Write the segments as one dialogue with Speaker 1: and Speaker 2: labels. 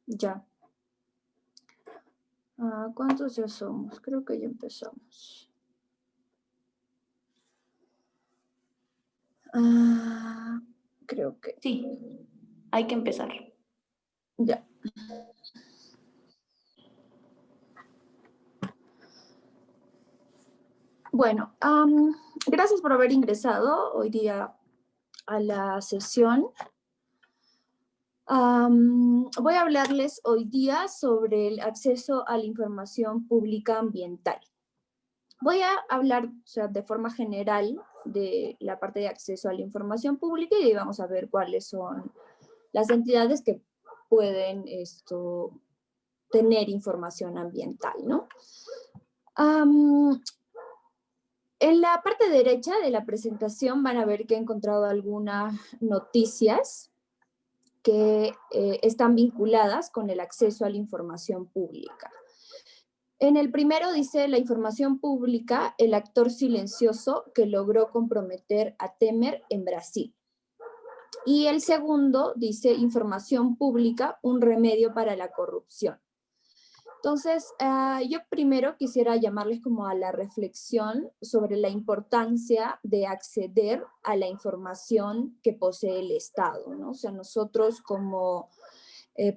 Speaker 1: Ya. ¿Cuántos ya somos? Creo que ya empezamos. Creo que
Speaker 2: Sí, hay que empezar.
Speaker 1: ya. Bueno, gracias por haber ingresado hoy día a la sesión. Voy a hablarles hoy día sobre el acceso a la información pública ambiental. Voy a hablar, o sea, de forma general de la parte de acceso a la información pública y vamos a ver cuáles son las entidades que pueden tener información ambiental, ¿no? En la parte derecha de la presentación van a ver que he encontrado algunas noticias que están vinculadas con el acceso a la información pública. En el primero dice la información pública, el actor silencioso que logró comprometer a Temer en Brasil. Y el segundo dice información pública, un remedio para la corrupción. Entonces, yo primero quisiera llamarles como a la reflexión sobre la importancia de acceder a la información que posee el Estado, ¿no? O sea, nosotros como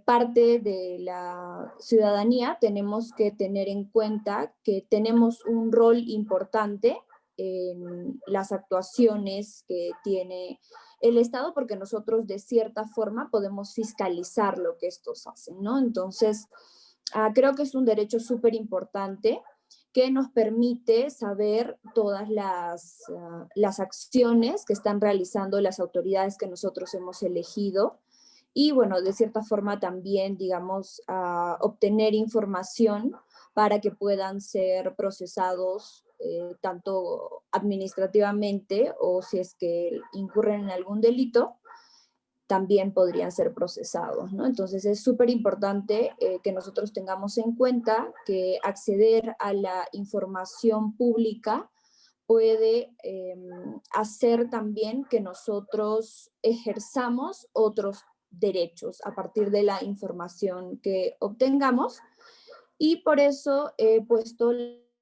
Speaker 1: parte de la ciudadanía tenemos que tener en cuenta que tenemos un rol importante en las actuaciones que tiene el Estado, porque nosotros de cierta forma podemos fiscalizar lo que estos hacen, ¿no? Entonces, creo que es un derecho súper importante que nos permite saber todas las acciones que están realizando las autoridades que nosotros hemos elegido y, bueno, de cierta forma también, digamos, obtener información para que puedan ser procesados tanto administrativamente o si es que incurren en algún delito, también podrían ser procesados, ¿no? Entonces es súper importante que nosotros tengamos en cuenta que acceder a la información pública puede hacer también que nosotros ejerzamos otros derechos a partir de la información que obtengamos. Y por eso he puesto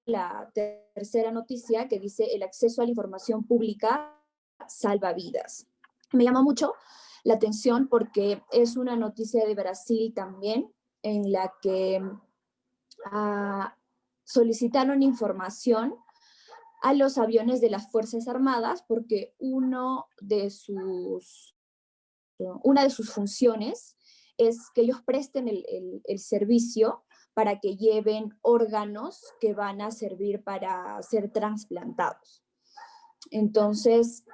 Speaker 1: la tercera noticia que dice el acceso a la información pública salva vidas. Me llama mucho la atención porque es una noticia de Brasil también, en la que solicitaron información a los aviones de las Fuerzas Armadas porque una de sus funciones es que ellos presten el servicio para que lleven órganos que van a servir para ser trasplantados. Entonces,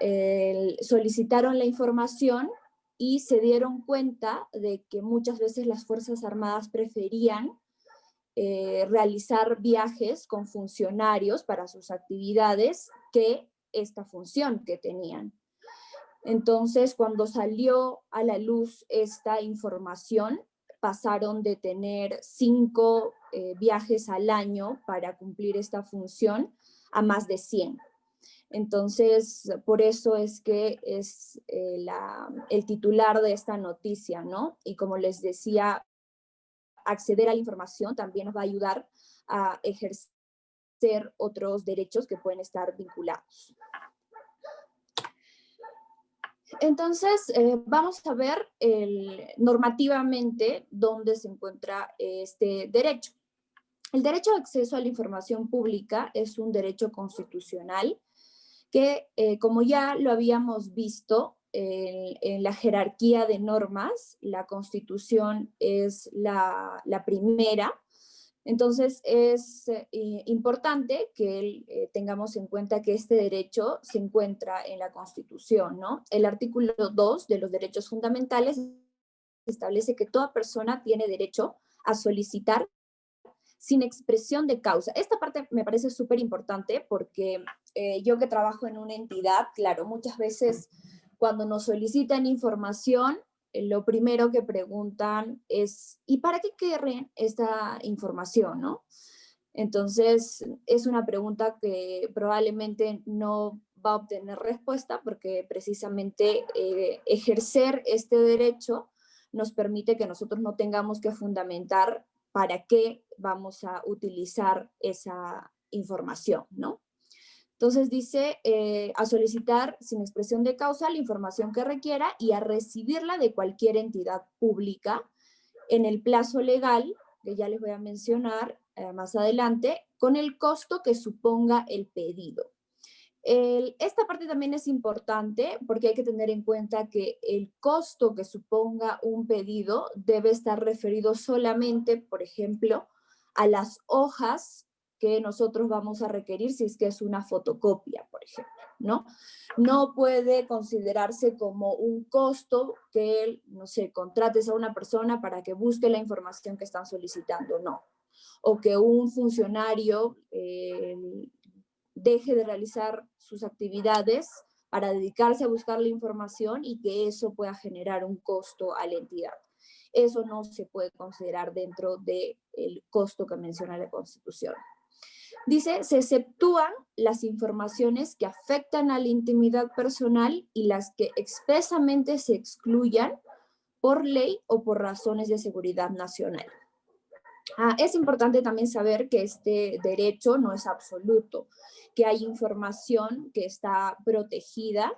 Speaker 1: solicitaron la información y se dieron cuenta de que muchas veces las Fuerzas Armadas preferían realizar viajes con funcionarios para sus actividades que esta función que tenían. Entonces, cuando salió a la luz esta información, pasaron de tener 5 viajes al año para cumplir esta función a más de 100. Entonces, por eso es que es el titular de esta noticia, ¿no? Y como les decía, acceder a la información también nos va a ayudar a ejercer otros derechos que pueden estar vinculados. Entonces, vamos a ver normativamente dónde se encuentra este derecho. El derecho de acceso a la información pública es un derecho constitucional que, como ya lo habíamos visto en la jerarquía de normas, la Constitución es la primera. Entonces, es importante que tengamos en cuenta que este derecho se encuentra en la Constitución, ¿no? El artículo 2 de los derechos fundamentales establece que toda persona tiene derecho a solicitar sin expresión de causa. Esta parte me parece súper importante porque yo que trabajo en una entidad, claro, muchas veces cuando nos solicitan información, lo primero que preguntan es, ¿y para qué quieren esta información, no? Entonces, es una pregunta que probablemente no va a obtener respuesta porque precisamente ejercer este derecho nos permite que nosotros no tengamos que fundamentar para qué vamos a utilizar esa información, ¿no? Entonces dice, a solicitar sin expresión de causa la información que requiera y a recibirla de cualquier entidad pública en el plazo legal, que ya les voy a mencionar más adelante, con el costo que suponga el pedido. Esta parte también es importante porque hay que tener en cuenta que el costo que suponga un pedido debe estar referido solamente, por ejemplo, a las hojas que nosotros vamos a requerir si es que es una fotocopia, por ejemplo, ¿no? No puede considerarse como un costo que, no sé, contrates a una persona para que busque la información que están solicitando, no. O que un funcionario deje de realizar sus actividades para dedicarse a buscar la información y que eso pueda generar un costo a la entidad. Eso no se puede considerar dentro del costo que menciona la Constitución. Dice, se exceptúan las informaciones que afectan a la intimidad personal y las que expresamente se excluyan por ley o por razones de seguridad nacional. Es importante también saber que este derecho no es absoluto, que hay información que está protegida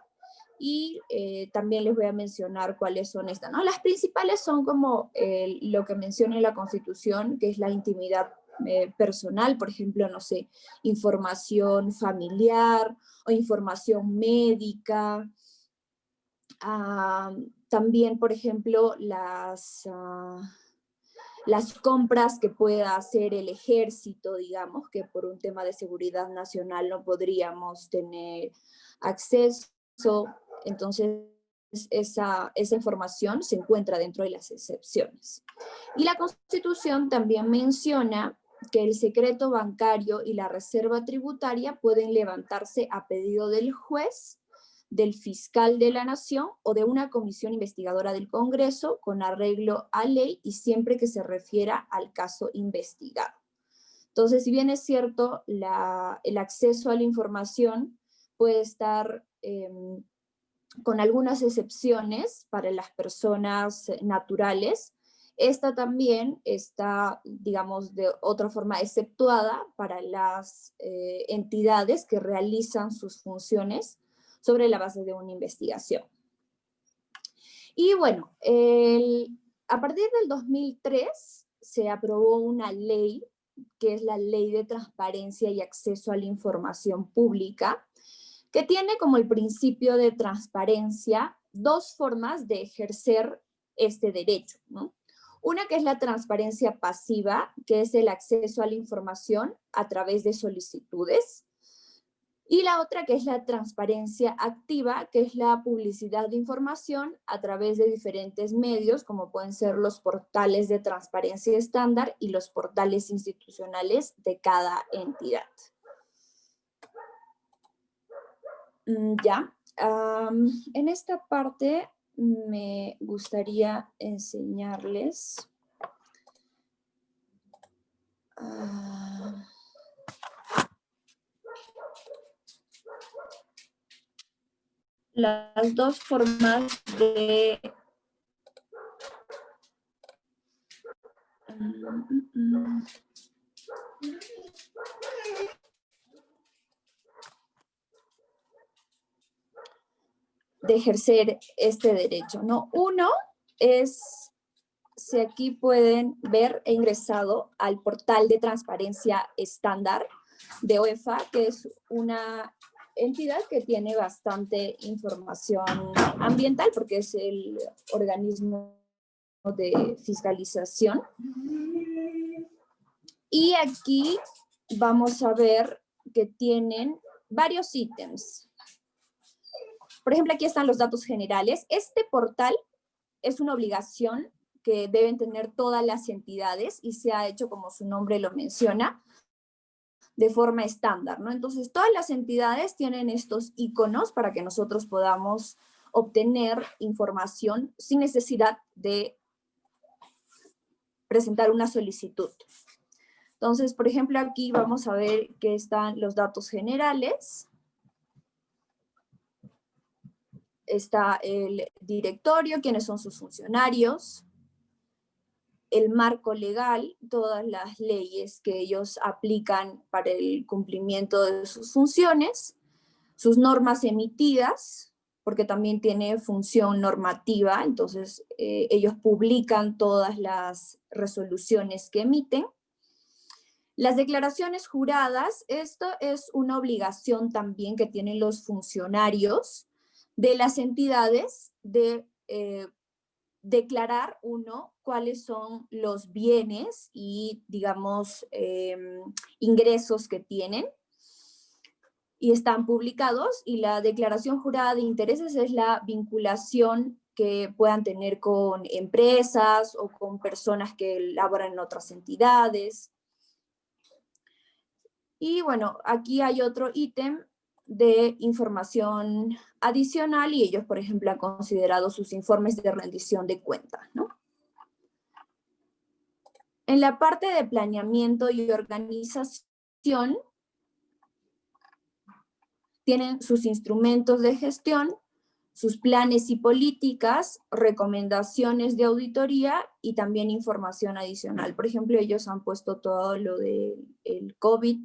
Speaker 1: y también les voy a mencionar cuáles son estas, ¿no? Las principales son como lo que menciona la Constitución, que es la intimidad personal, por ejemplo, no sé, información familiar o información médica. También, por ejemplo, las compras que pueda hacer el ejército, digamos, que por un tema de seguridad nacional no podríamos tener acceso. Entonces, esa información se encuentra dentro de las excepciones. Y la Constitución también menciona que el secreto bancario y la reserva tributaria pueden levantarse a pedido del juez, del fiscal de la Nación o de una comisión investigadora del Congreso con arreglo a ley y siempre que se refiera al caso investigado. Entonces, si bien es cierto, el acceso a la información puede estar con algunas excepciones para las personas naturales, esta también está, digamos, de otra forma exceptuada para las entidades que realizan sus funciones sobre la base de una investigación. Y bueno, a partir del 2003 se aprobó una ley, que es la Ley de Transparencia y Acceso a la Información Pública, que tiene como el principio de transparencia dos formas de ejercer este derecho, ¿no? Una que es la transparencia pasiva, que es el acceso a la información a través de solicitudes, y la otra que es la transparencia activa, que es la publicidad de información a través de diferentes medios, como pueden ser los portales de transparencia estándar y los portales institucionales de cada entidad. Ya, en esta parte me gustaría enseñarles las dos formas de ejercer este derecho, ¿no? Uno es, si aquí pueden ver, he ingresado al portal de transparencia estándar de OEFA, que es una entidad que tiene bastante información ambiental, porque es el organismo de fiscalización. Y aquí vamos a ver que tienen varios ítems. Por ejemplo, aquí están los datos generales. Este portal es una obligación que deben tener todas las entidades y se ha hecho, como su nombre lo menciona, de forma estándar, ¿no? Entonces, todas las entidades tienen estos iconos para que nosotros podamos obtener información sin necesidad de presentar una solicitud. Entonces, por ejemplo, aquí vamos a ver que están los datos generales. está el directorio, quiénes son sus funcionarios, el marco legal, todas las leyes que ellos aplican para el cumplimiento de sus funciones, sus normas emitidas, porque también tiene función normativa, entonces ellos publican todas las resoluciones que emiten. Las declaraciones juradas, esto es una obligación también que tienen los funcionarios de las entidades de declarar, uno, cuáles son los bienes y, digamos, ingresos que tienen, y están publicados, y la declaración jurada de intereses es la vinculación que puedan tener con empresas o con personas que laboran en otras entidades. Y bueno, aquí hay otro ítem de información adicional, y ellos, por ejemplo, han considerado sus informes de rendición de cuentas, ¿no? En la parte de planeamiento y organización, tienen sus instrumentos de gestión, sus planes y políticas, recomendaciones de auditoría y también información adicional. Por ejemplo, ellos han puesto todo lo del COVID,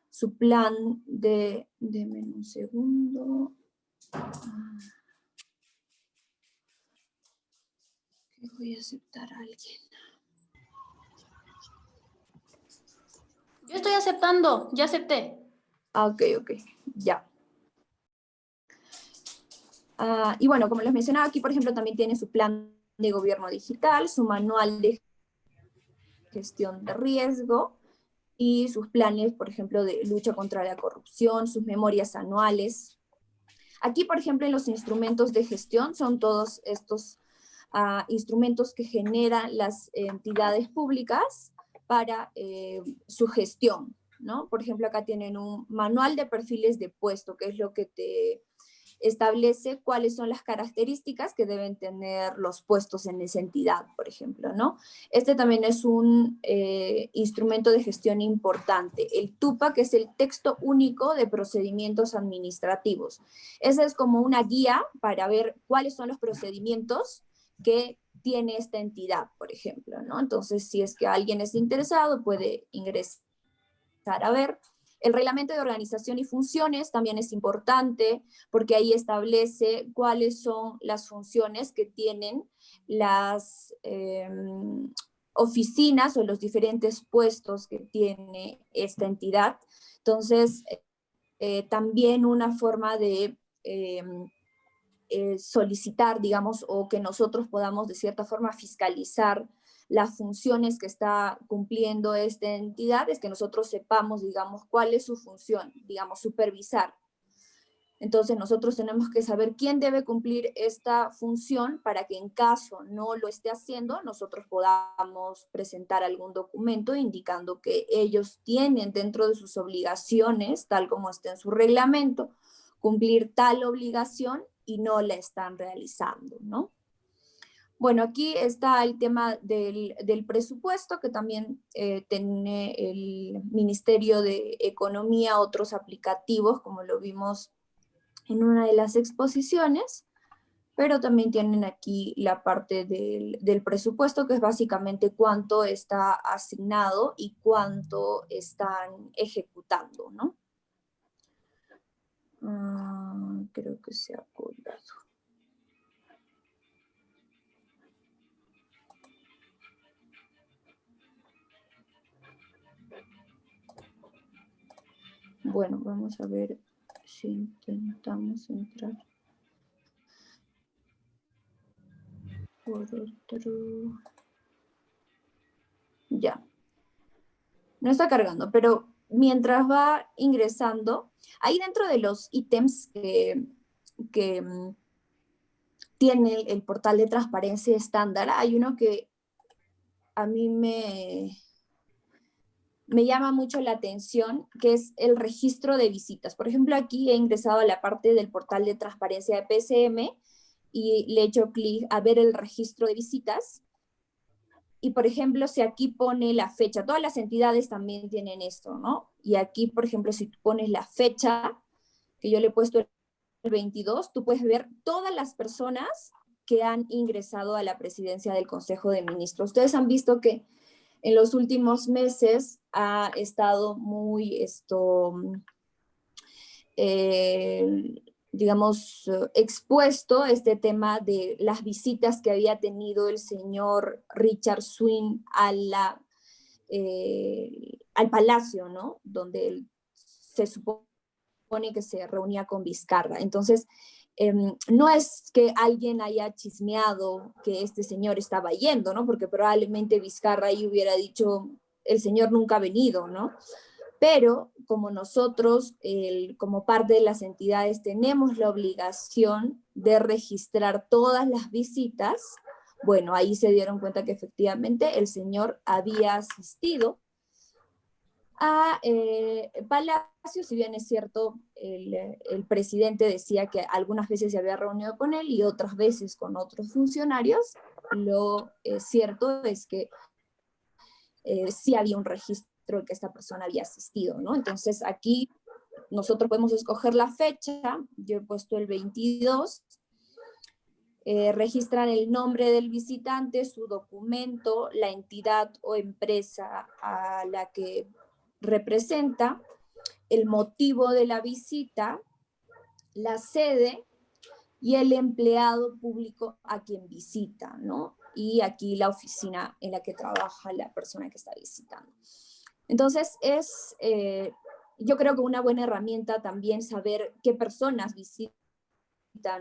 Speaker 1: su plan de... Denme un segundo. Voy a aceptar a alguien.
Speaker 2: Yo estoy aceptando, ya acepté.
Speaker 1: Ok, ya. Y bueno, como les mencionaba, aquí por ejemplo también tiene su plan de gobierno digital, su manual de gestión de riesgo y sus planes, por ejemplo, de lucha contra la corrupción, sus memorias anuales. Aquí, por ejemplo, en los instrumentos de gestión son todos estos instrumentos que generan las entidades públicas para su gestión, ¿no? Por ejemplo, acá tienen un manual de perfiles de puesto, que es lo que te establece cuáles son las características que deben tener los puestos en esa entidad, por ejemplo, ¿no? Este también es un instrumento de gestión importante. El TUPA, que es el texto único de procedimientos administrativos. Esa es como una guía para ver cuáles son los procedimientos que tiene esta entidad, por ejemplo, ¿no? Entonces, si es que alguien es interesado, puede ingresar a ver. El reglamento de organización y funciones también es importante porque ahí establece cuáles son las funciones que tienen las oficinas o los diferentes puestos que tiene esta entidad. Entonces, también una forma de solicitar, digamos, o que nosotros podamos de cierta forma fiscalizar las funciones que está cumpliendo esta entidad, es que nosotros sepamos, digamos, cuál es su función, digamos, supervisar. Entonces nosotros tenemos que saber quién debe cumplir esta función para que en caso no lo esté haciendo, nosotros podamos presentar algún documento indicando que ellos tienen dentro de sus obligaciones, tal como está en su reglamento, cumplir tal obligación y no la están realizando, ¿no? Bueno, aquí está el tema del presupuesto, que también tiene el Ministerio de Economía, otros aplicativos, como lo vimos en una de las exposiciones, pero también tienen aquí la parte del presupuesto, que es básicamente cuánto está asignado y cuánto están ejecutando, ¿no? Creo que se ha colgado. Bueno, vamos a ver si intentamos entrar por otro. Ya. No está cargando, pero mientras va ingresando, ahí dentro de los ítems que tiene el portal de transparencia estándar, hay uno que a mí me llama mucho la atención, que es el registro de visitas. Por ejemplo, aquí he ingresado a la parte del portal de transparencia de PCM y le he hecho clic a ver el registro de visitas. Y, por ejemplo, si aquí pone la fecha, todas las entidades también tienen esto, ¿no? Y aquí, por ejemplo, si tú pones la fecha, que yo le he puesto 22, tú puedes ver todas las personas que han ingresado a la presidencia del Consejo de Ministros. Ustedes han visto que en los últimos meses ha estado muy digamos, expuesto este tema de las visitas que había tenido el señor Richard Swing al palacio, ¿no? Donde él se supone que se reunía con Vizcarra. Entonces, no es que alguien haya chismeado que este señor estaba yendo, ¿no? Porque probablemente Vizcarra ahí hubiera dicho, el señor nunca ha venido, ¿no? Pero como nosotros, como parte de las entidades, tenemos la obligación de registrar todas las visitas, bueno, ahí se dieron cuenta que efectivamente el señor había asistido a Palacio, si bien es cierto, el presidente decía que algunas veces se había reunido con él y otras veces con otros funcionarios, lo cierto es que sí había un registro de que esta persona había asistido, ¿no? Entonces aquí nosotros podemos escoger la fecha, yo he puesto el 22, registran el nombre del visitante, su documento, la entidad o empresa a la que representa, el motivo de la visita, la sede y el empleado público a quien visita, ¿no? Y aquí la oficina en la que trabaja la persona que está visitando. Entonces yo creo que una buena herramienta también saber qué personas visitan,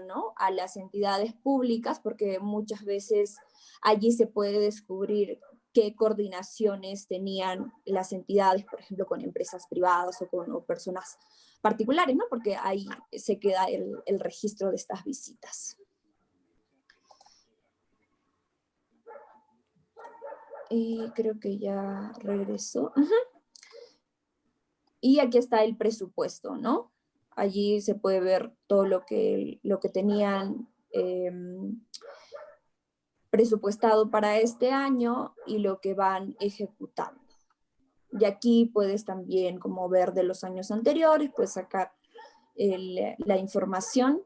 Speaker 1: ¿no? A las entidades públicas, porque muchas veces allí se puede descubrir qué coordinaciones tenían las entidades, por ejemplo, con empresas privadas o con personas particulares, ¿no? Porque ahí se queda el registro de estas visitas. Creo que ya regresó. Y aquí está el presupuesto, ¿no? Allí se puede ver todo lo que tenían presupuestado para este año y lo que van ejecutando. Y aquí puedes también, como ver de los años anteriores, puedes sacar la información.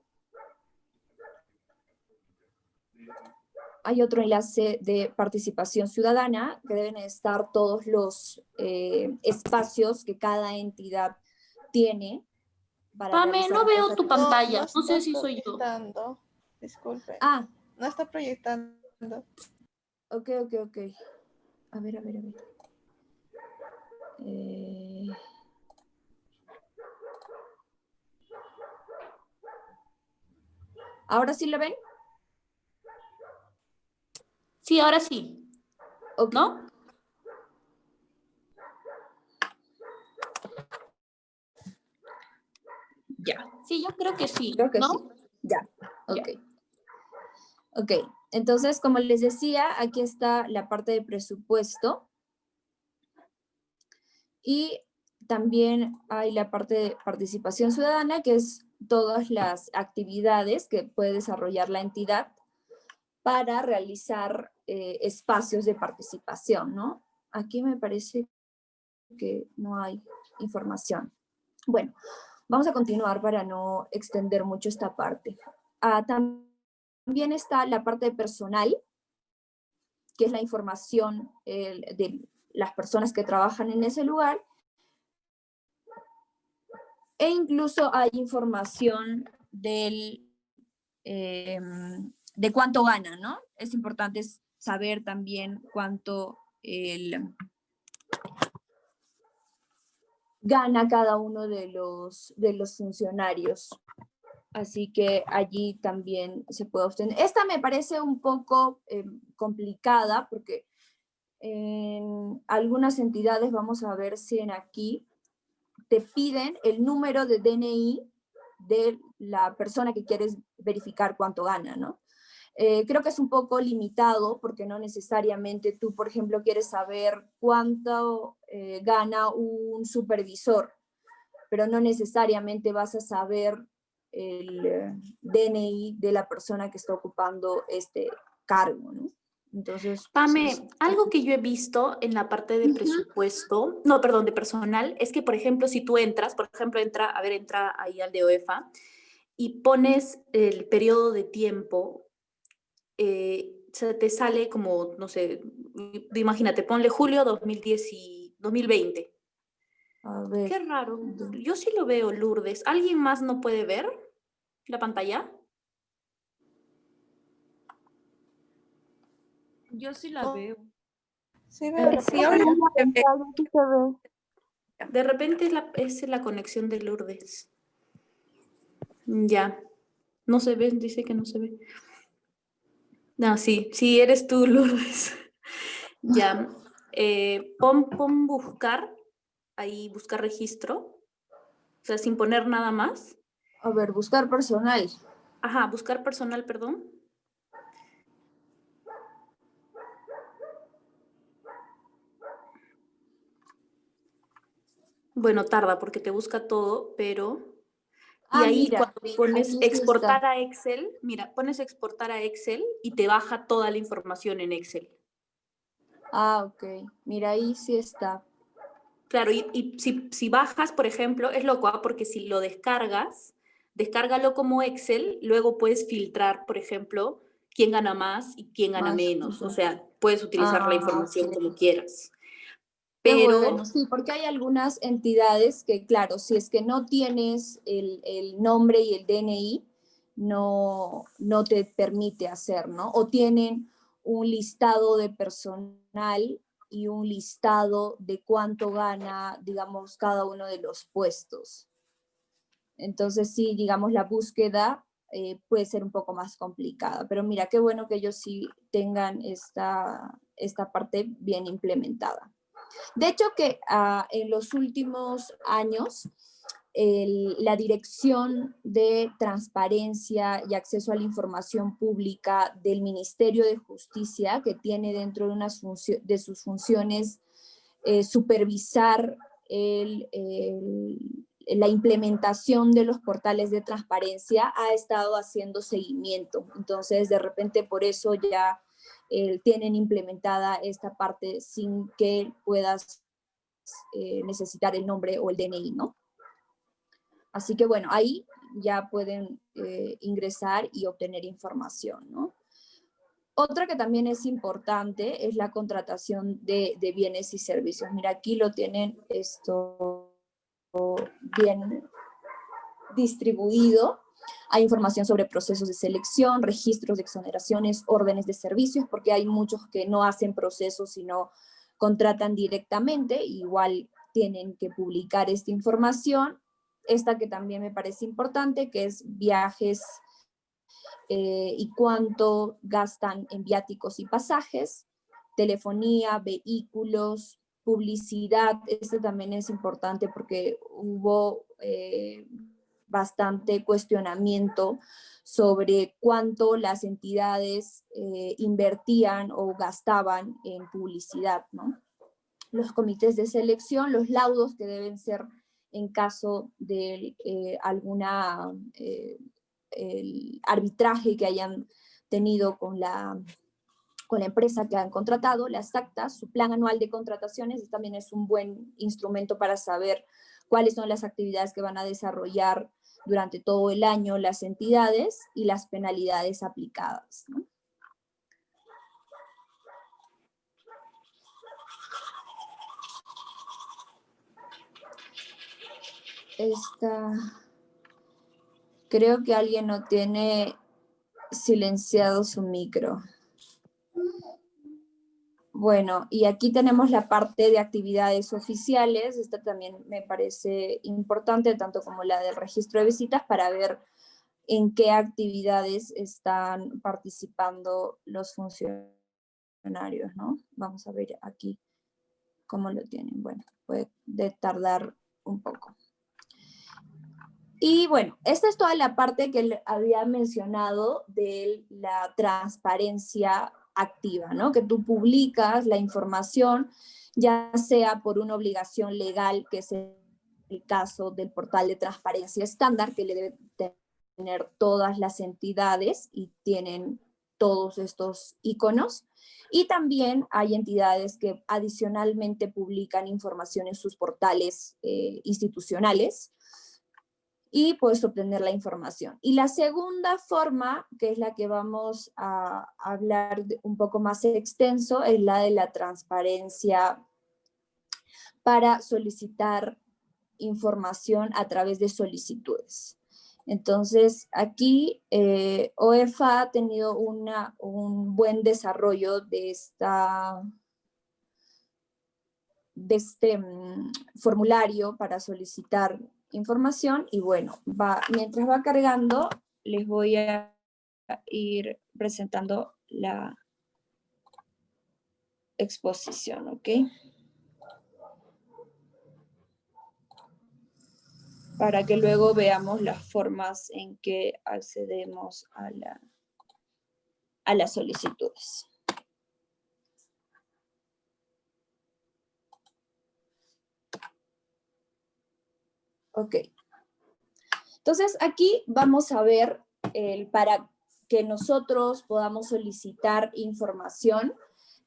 Speaker 1: Hay otro enlace de participación ciudadana, que deben estar todos los espacios que cada entidad tiene.
Speaker 2: Pame, no veo tu pantalla, no sé si soy yo.
Speaker 3: Disculpe.
Speaker 1: Ah.
Speaker 3: No está proyectando.
Speaker 1: Ok. A ver. ¿Ahora sí lo ven?
Speaker 2: Sí, ahora sí.
Speaker 1: Okay.
Speaker 2: ¿No?
Speaker 1: Ya.
Speaker 2: Sí, yo creo que sí.
Speaker 1: Creo que
Speaker 2: ¿no?
Speaker 1: sí. Ya, ok.
Speaker 2: Ya.
Speaker 1: Ok, entonces, como les decía, aquí está la parte de presupuesto. Y también hay la parte de participación ciudadana, que es todas las actividades que puede desarrollar la entidad para realizar espacios de participación, ¿no? Aquí me parece que no hay información. Bueno, vamos a continuar para no extender mucho esta parte. También está la parte de personal, que es la información de las personas que trabajan en ese lugar, e incluso hay información de cuánto gana, ¿no? Es importante saber también cuánto gana cada uno de los funcionarios. Así que allí también se puede obtener. Esta me parece un poco complicada porque en algunas entidades, vamos a ver si en aquí, te piden el número de DNI de la persona que quieres verificar cuánto gana, ¿no? Creo que es un poco limitado porque no necesariamente tú, por ejemplo, quieres saber cuánto gana un supervisor, pero no necesariamente vas a saber el DNI de la persona que está ocupando este cargo, ¿no? Entonces,
Speaker 2: Pame, algo que yo he visto en la parte de presupuesto, no, perdón, de personal, es que, por ejemplo, si tú entras, por ejemplo, entra ahí al de OEFA, y pones el periodo de tiempo, te sale como, no sé, imagínate, ponle julio 2020.
Speaker 1: A ver.
Speaker 2: Qué raro. Yo sí lo veo, Lourdes. ¿Alguien más no puede ver la pantalla?
Speaker 4: Yo sí la veo.
Speaker 3: Sí, veo la
Speaker 1: Sí,
Speaker 3: pantalla.
Speaker 1: sí se ve.
Speaker 2: De repente es la conexión de Lourdes. Ya. No se ve, dice que no se ve. No, sí, sí, eres tú, Lourdes. Ya. Pon buscar, ahí buscar registro, o sea, sin poner nada más.
Speaker 1: A ver, buscar personal.
Speaker 2: Ajá, buscar personal, perdón. Bueno, tarda porque te busca todo, pero... Y ahí
Speaker 1: Mira,
Speaker 2: cuando pones
Speaker 1: aquí sí
Speaker 2: exportar
Speaker 1: está.
Speaker 2: a Excel, mira, pones exportar a Excel y te baja toda la información en Excel.
Speaker 1: Ok. Mira, ahí sí está.
Speaker 2: Claro, y si bajas, por ejemplo, es loco, porque si lo descargas, descárgalo como Excel, luego puedes filtrar, por ejemplo, quién gana más y quién gana
Speaker 1: Más.
Speaker 2: menos. O sea, puedes utilizar la información
Speaker 1: Ok.
Speaker 2: como quieras.
Speaker 1: Qué
Speaker 2: Pero,
Speaker 1: bueno, sí, porque hay algunas entidades que, claro, si es que no tienes el nombre y el DNI, no te permite hacer, ¿no? O tienen un listado de personal y un listado de cuánto gana, digamos, cada uno de los puestos. Entonces, sí, digamos, la búsqueda puede ser un poco más complicada. Pero mira, qué bueno que ellos sí tengan esta parte bien implementada. De hecho que en los últimos años la Dirección de Transparencia y Acceso a la Información Pública del Ministerio de Justicia, que tiene dentro de sus funciones supervisar la implementación de los portales de transparencia, ha estado haciendo seguimiento. Entonces, de repente por eso ya tienen implementada esta parte sin que puedas necesitar el nombre o el DNI, ¿no? Así que bueno, ahí ya pueden ingresar y obtener información, ¿no? Otra que también es importante es la contratación de bienes y servicios. Mira, aquí lo tienen esto bien distribuido. Hay información sobre procesos de selección, registros de exoneraciones, órdenes de servicios, porque hay muchos que no hacen procesos, sino contratan directamente, igual tienen que publicar esta información. Esta que también me parece importante, que es viajes y cuánto gastan en viáticos y pasajes, telefonía, vehículos, publicidad. Este también es importante porque hubo bastante cuestionamiento sobre cuánto las entidades invertían o gastaban en publicidad, ¿no? Los comités de selección, los laudos que deben ser en caso de alguna el arbitraje que hayan tenido con la empresa que han contratado, las actas, su plan anual de contrataciones también es un buen instrumento para saber cuáles son las actividades que van a desarrollar durante todo el año las entidades y las penalidades aplicadas, ¿no? Creo que alguien no tiene silenciado su micro. Bueno, y aquí tenemos la parte de actividades oficiales. Esta también me parece importante, tanto como la del registro de visitas, para ver en qué actividades están participando los funcionarios, ¿no? Vamos a ver aquí cómo lo tienen. Bueno, puede tardar un poco. Y bueno, esta es toda la parte que había mencionado de la transparencia activa, ¿no? Que tú publicas la información, ya sea por una obligación legal, que es el caso del portal de transparencia estándar, que le debe tener todas las entidades y tienen todos estos iconos. Y también hay entidades que adicionalmente publican información en sus portales institucionales. y puedes obtener la información. Y la segunda forma, que es la que vamos a hablar un poco más extenso, es la de la transparencia para solicitar información a través de solicitudes. Entonces, aquí OEFA ha tenido un buen desarrollo de este formulario para solicitar información, y bueno, mientras va cargando, les voy a ir presentando la exposición, ¿ok? Para que luego veamos las formas en que accedemos a las solicitudes. Ok. Entonces, aquí vamos a ver para que nosotros podamos solicitar información,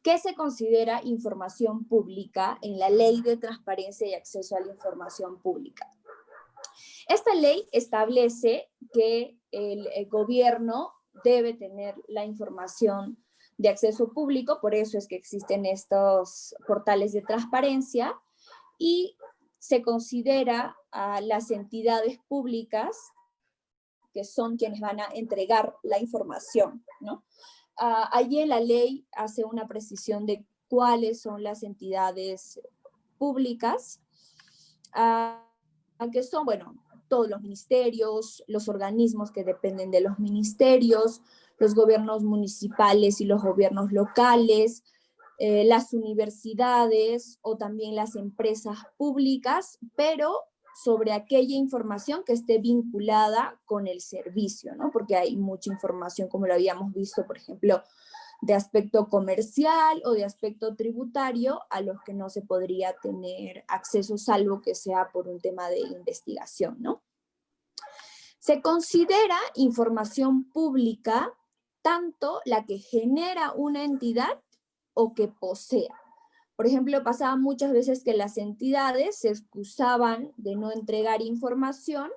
Speaker 1: ¿qué se considera información pública en la Ley de Transparencia y Acceso a la Información Pública? Esta ley establece que el gobierno debe tener la información de acceso público, por eso es que existen estos portales de transparencia, y se considera a las entidades públicas que son quienes van a entregar la información, ¿no? Allí la ley hace una precisión de cuáles son las entidades públicas, que son, bueno, todos los ministerios, los organismos que dependen de los ministerios, los gobiernos municipales y los gobiernos locales, las universidades o también las empresas públicas, pero sobre aquella información que esté vinculada con el servicio, ¿no? Porque hay mucha información, como lo habíamos visto, por ejemplo, de aspecto comercial o de aspecto tributario, a los que no se podría tener acceso, salvo que sea por un tema de investigación, ¿no? Se considera información pública tanto la que genera una entidad o que posea. Por ejemplo, pasaba muchas veces que las entidades se excusaban de no entregar información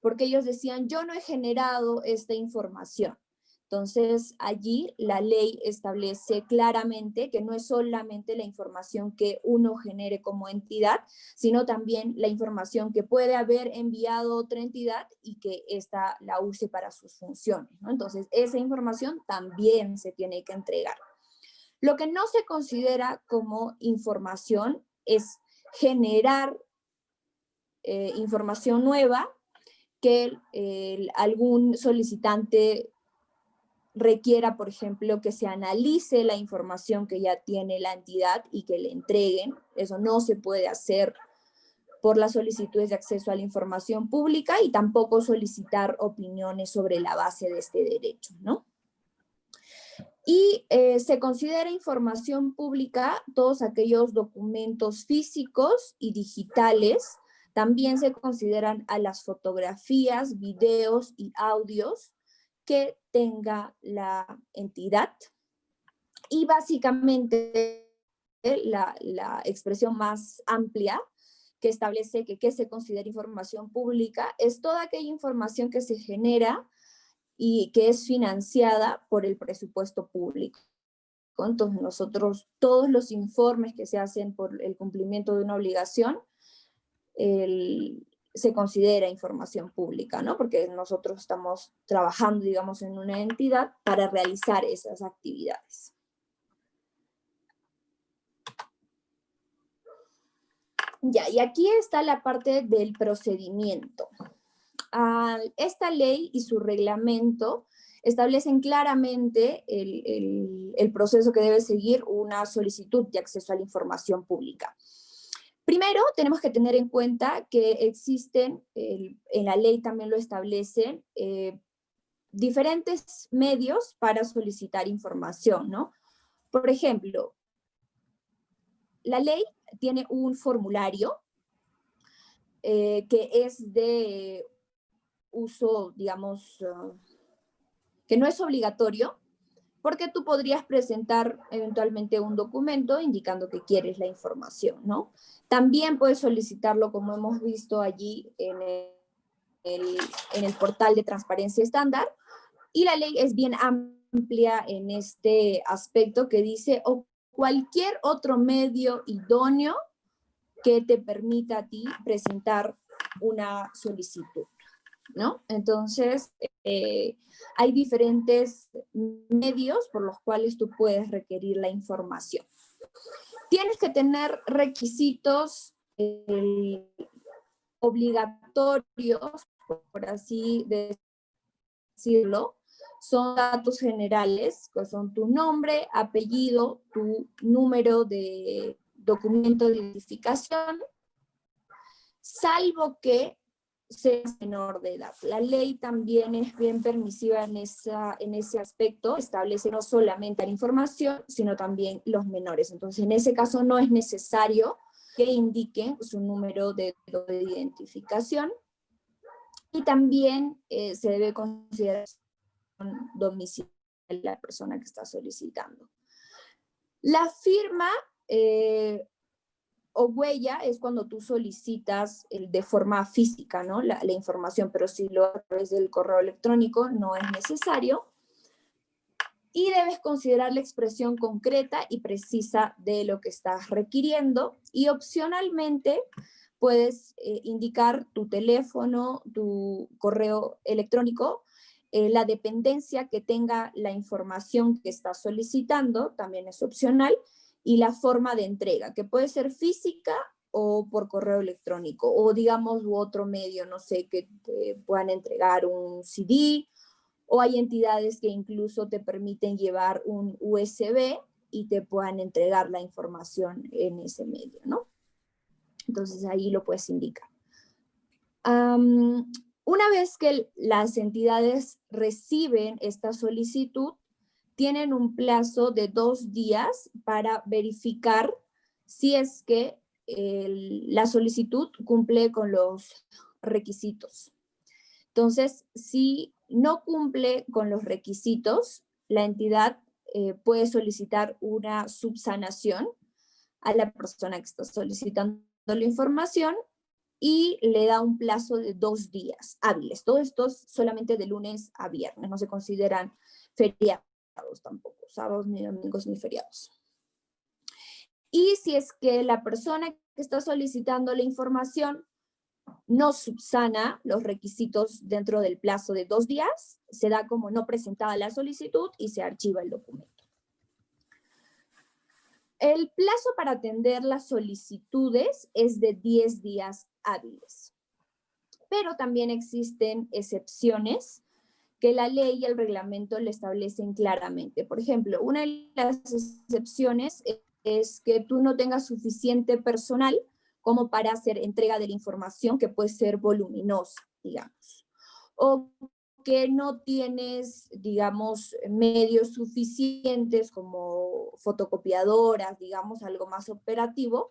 Speaker 1: porque ellos decían, yo no he generado esta información. Entonces, allí la ley establece claramente que no es solamente la información que uno genere como entidad, sino también la información que puede haber enviado otra entidad y que ésta la use para sus funciones, ¿no? Entonces, esa información también se tiene que entregar. Lo que no se considera como información es generar información nueva que algún solicitante requiera, por ejemplo, que se analice la información que ya tiene la entidad y que le entreguen. Eso no se puede hacer por las solicitudes de acceso a la información pública, y tampoco solicitar opiniones sobre la base de este derecho, ¿no? Y se considera información pública todos aquellos documentos físicos y digitales. También se consideran a las fotografías, videos y audios que tenga la entidad. Y básicamente la expresión más amplia que establece que qué se considera información pública es toda aquella información que se genera y que es financiada por el presupuesto público. Entonces nosotros, todos los informes que se hacen por el cumplimiento de una obligación, se considera información pública, ¿no? Porque nosotros estamos trabajando, digamos, en una entidad para realizar esas actividades. Ya, y aquí está la parte del procedimiento. Esta ley y su reglamento establecen claramente el proceso que debe seguir una solicitud de acceso a la información pública. Primero, tenemos que tener en cuenta que existen, en la ley también lo establecen, diferentes medios para solicitar información, ¿no? Por ejemplo, la ley tiene un formulario que es de uso, digamos, que no es obligatorio, porque tú podrías presentar eventualmente un documento indicando que quieres la información, ¿no? También puedes solicitarlo, como hemos visto allí en en el portal de transparencia estándar, y la ley es bien amplia en este aspecto que dice o cualquier otro medio idóneo que te permita a ti presentar una solicitud, ¿no? Entonces, hay diferentes medios por los cuales tú puedes requerir la información. Tienes que tener requisitos obligatorios, por así decirlo. Son datos generales, que son tu nombre, apellido, tu número de documento de identificación, salvo que seas menor de edad. La ley también es bien permisiva en ese aspecto, establece no solamente la información, sino también los menores. Entonces, en ese caso no es necesario que indiquen su número de identificación, y también se debe considerar domicilio de la persona que está solicitando. La firma o huella es cuando tú solicitas de forma física, ¿no? la información, pero si lo haces a través del correo electrónico no es necesario. Y debes considerar la expresión concreta y precisa de lo que estás requiriendo, y opcionalmente puedes indicar tu teléfono, tu correo electrónico, la dependencia que tenga la información que estás solicitando, también es opcional, y la forma de entrega, que puede ser física o por correo electrónico, o digamos u otro medio, no sé, que te puedan entregar un CD, o hay entidades que incluso te permiten llevar un USB y te puedan entregar la información en ese medio, ¿no? Entonces ahí lo puedes indicar. Una vez que las entidades reciben esta solicitud, tienen un plazo de 2 días para verificar si es que la solicitud cumple con los requisitos. Entonces, si no cumple con los requisitos, la entidad puede solicitar una subsanación a la persona que está solicitando la información, y le da un plazo de 2 días hábiles. Todo esto es solamente de lunes a viernes, no se consideran feriados tampoco, sábados, ni domingos, ni feriados. Y si es que la persona que está solicitando la información no subsana los requisitos dentro del plazo de 2 días, se da como no presentada la solicitud y se archiva el documento. El plazo para atender las solicitudes es de 10 días hábiles, pero también existen excepciones que la ley y el reglamento le establecen claramente. Por ejemplo, una de las excepciones es que tú no tengas suficiente personal como para hacer entrega de la información, que puede ser voluminosa, digamos. O que no tienes, digamos, medios suficientes como fotocopiadoras, digamos, algo más operativo,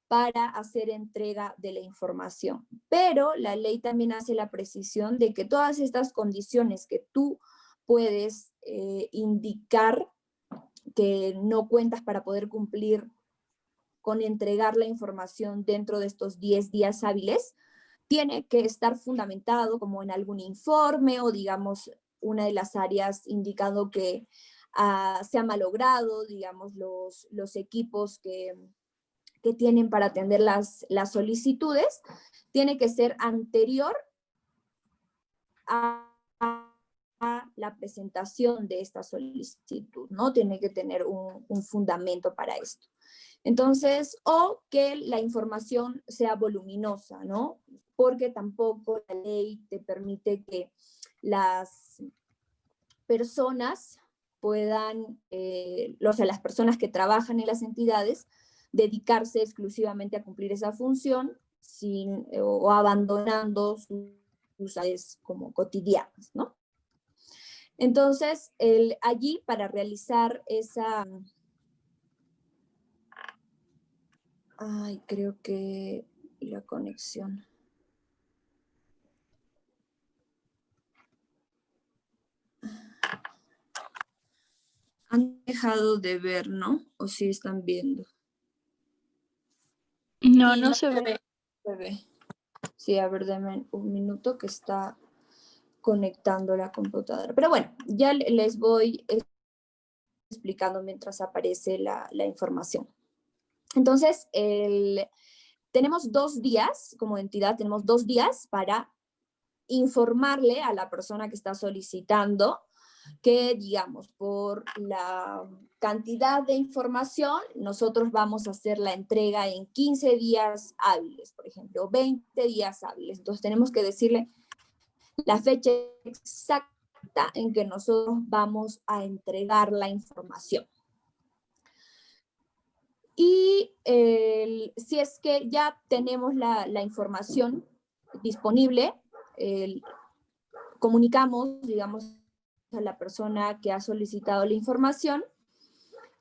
Speaker 1: para hacer entrega de la información. Pero la ley también hace la precisión de que todas estas condiciones que tú puedes indicar que no cuentas para poder cumplir con entregar la información dentro de estos 10 días hábiles, tiene que estar fundamentado como en algún informe, o digamos una de las áreas indicando que se ha malogrado, digamos, los equipos que tienen para atender las solicitudes, tiene que ser anterior a la presentación de esta solicitud, ¿no? Tiene que tener un fundamento para esto. Entonces, o que la información sea voluminosa, ¿no? Porque tampoco la ley te permite que las personas puedan, o sea, las personas que trabajan en las entidades, dedicarse exclusivamente a cumplir esa función o abandonando sus áreas como cotidianas, ¿no? Entonces, allí para realizar esa... Ay, creo que la conexión. Han dejado de ver, ¿no? ¿O sí están viendo?
Speaker 3: No,
Speaker 2: Sí,
Speaker 3: no
Speaker 2: no
Speaker 3: se ve.
Speaker 1: Se ve. Sí, a ver, denme un minuto que está conectando la computadora. Pero bueno, ya les voy explicando mientras aparece la información. Entonces, tenemos 2 días, como entidad, tenemos 2 días para informarle a la persona que está solicitando que, digamos, por la cantidad de información, nosotros vamos a hacer la entrega en 15 días hábiles, por ejemplo, 20 días hábiles. Entonces tenemos que decirle la fecha exacta en que nosotros vamos a entregar la información. Y si es que ya tenemos la información disponible, comunicamos, digamos, a la persona que ha solicitado la información,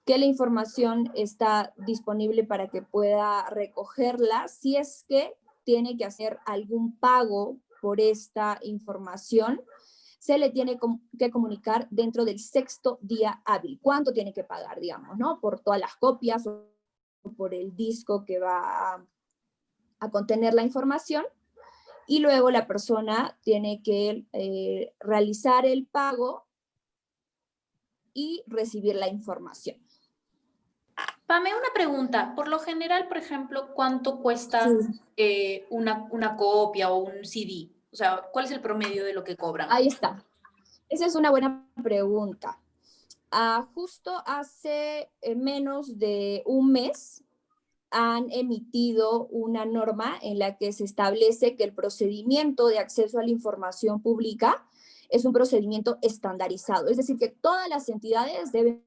Speaker 1: que la información está disponible para que pueda recogerla. Si es que tiene que hacer algún pago por esta información, se le tiene que comunicar dentro del 6º día hábil. ¿Cuánto tiene que pagar, digamos, no? Por todas las copias o por el disco que va a contener la información. Y luego la persona tiene que realizar el pago y recibir la información.
Speaker 2: Pame, una pregunta. Por lo general, por ejemplo, ¿cuánto cuesta una copia o un CD? O sea, ¿cuál es el promedio de lo que cobran?
Speaker 1: Ahí está. Esa es una buena pregunta. Justo hace menos de un mes han emitido una norma en la que se establece que el procedimiento de acceso a la información pública es un procedimiento estandarizado. Es decir, que todas las entidades deben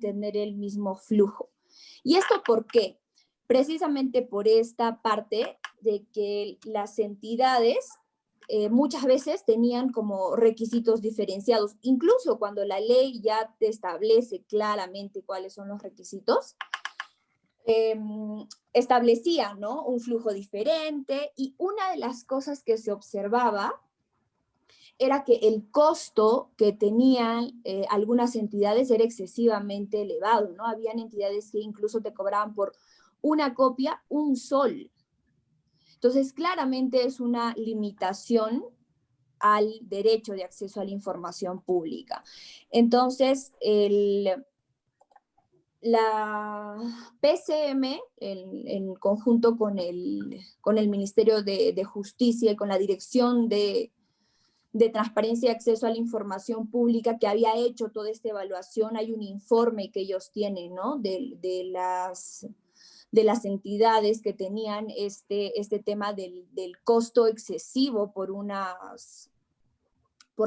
Speaker 1: tener el mismo flujo. ¿Y esto por qué? Precisamente por esta parte de que las entidades muchas veces tenían como requisitos diferenciados. Incluso cuando la ley ya te establece claramente cuáles son los requisitos, establecía, ¿no?, un flujo diferente, y una de las cosas que se observaba era que el costo que tenían algunas entidades era excesivamente elevado, ¿no? Habían entidades que incluso te cobraban por una copia un sol. Entonces, claramente es una limitación al derecho de acceso a la información pública. Entonces, la PCM, en conjunto con el Ministerio de Justicia y con la Dirección de Transparencia y Acceso a la Información Pública, que había hecho toda esta evaluación, hay un informe que ellos tienen, ¿no?, de las entidades que tenían este tema del costo excesivo por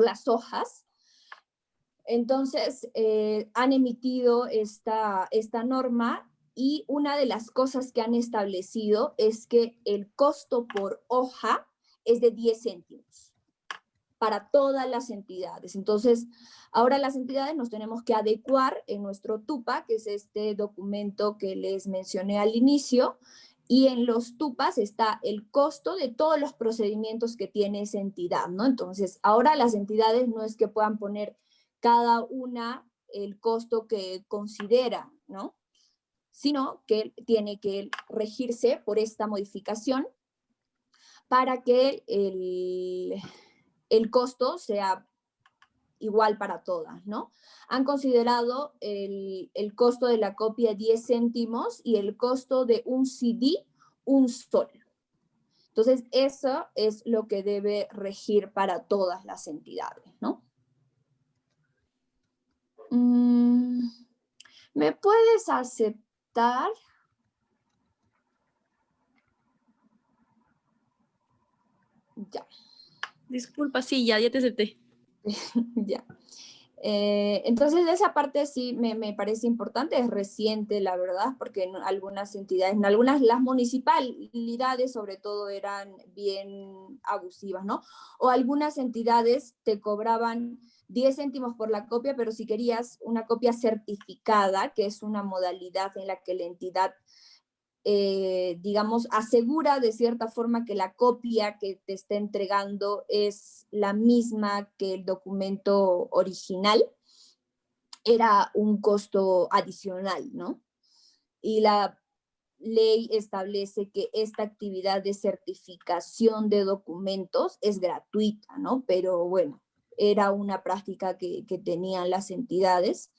Speaker 1: las hojas. Entonces, han emitido esta norma, y una de las cosas que han establecido es que el costo por hoja es de 10 céntimos para todas las entidades. Entonces, ahora las entidades nos tenemos que adecuar en nuestro TUPA, que es este documento que les mencioné al inicio, y en los TUPAs está el costo de todos los procedimientos que tiene esa entidad, ¿no? Entonces, ahora las entidades no es que puedan poner cada una el costo que considera, ¿no?, sino que tiene que regirse por esta modificación para que el costo sea igual para todas, ¿no? Han considerado el costo de la copia 10 céntimos y el costo de un CD un sol. Entonces, eso es lo que debe regir para todas las entidades, ¿no? ¿Me puedes aceptar? Ya.
Speaker 4: Disculpa, sí, ya te acepté.
Speaker 1: Ya. Entonces, esa parte sí me parece importante, es reciente, la verdad, porque en algunas entidades, en algunas, las municipalidades sobre todo, eran bien abusivas, ¿no? O algunas entidades te cobraban 10 céntimos por la copia, pero si querías una copia certificada, que es una modalidad en la que la entidad, digamos, asegura de cierta forma que la copia que te está entregando es la misma que el documento original, era un costo adicional, ¿no? Y la ley establece que esta actividad de certificación de documentos es gratuita, ¿no? Pero bueno, era una práctica que tenían las entidades,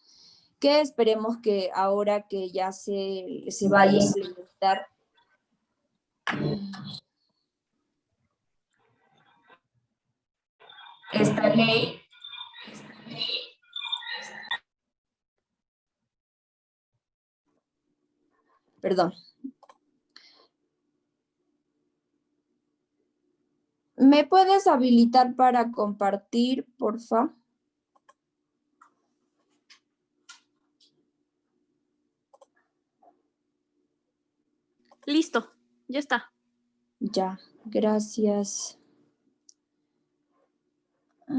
Speaker 1: que esperemos que ahora que ya se vaya a implementar esta ley, perdón. ¿Me puedes habilitar para compartir, porfa?
Speaker 4: Listo, ya está.
Speaker 1: Ya, gracias. Ah,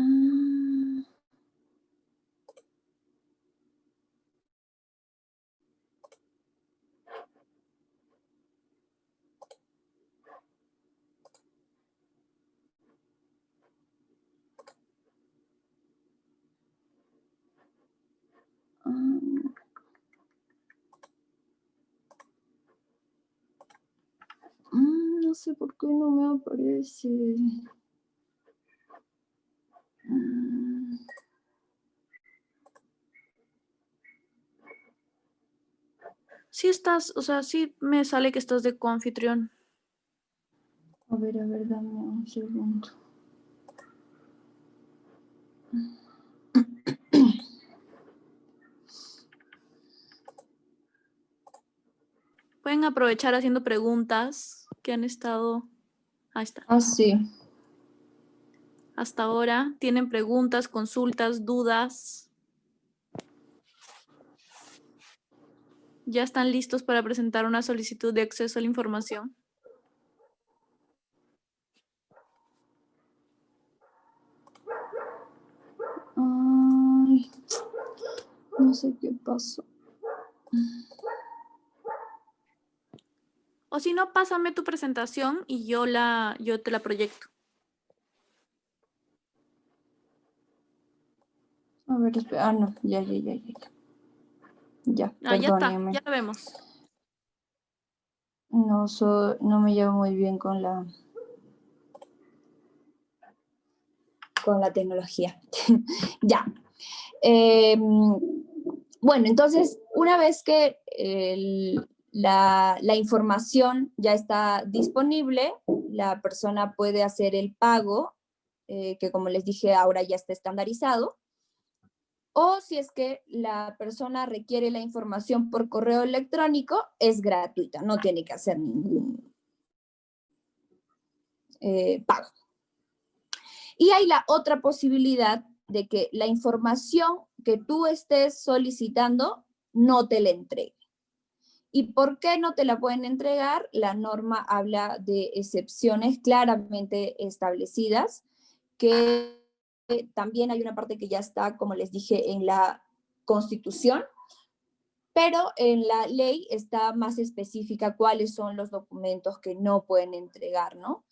Speaker 1: no sé por qué no me aparece.
Speaker 4: Sí estás, o sea, sí me sale que estás de coanfitrión.
Speaker 1: A ver, dame un segundo.
Speaker 4: Pueden aprovechar haciendo preguntas que han estado... Ahí está.
Speaker 1: Ah, sí.
Speaker 4: Hasta ahora. ¿Tienen preguntas, consultas, dudas? ¿Ya están listos para presentar una solicitud de acceso a la información?
Speaker 1: Ay, no sé qué pasó.
Speaker 4: O si no, pásame tu presentación y yo te la proyecto.
Speaker 1: A ver, espera. Ah, no, ya. Ya,
Speaker 4: Ah, ya está,
Speaker 1: perdónenme.
Speaker 4: ya la vemos.
Speaker 1: No me llevo muy bien con la tecnología. Ya. Bueno, entonces, una vez que la información ya está disponible, la persona puede hacer el pago, que como les dije, ahora ya está estandarizado, o si es que la persona requiere la información por correo electrónico, es gratuita, no tiene que hacer ningún pago. Y hay la otra posibilidad de que la información que tú estés solicitando no te la entregue. ¿Y por qué no te la pueden entregar? La norma habla de excepciones claramente establecidas, que también hay una parte que ya está, como les dije, en la Constitución, pero en la ley está más específica cuáles son los documentos que no pueden entregar, ¿no?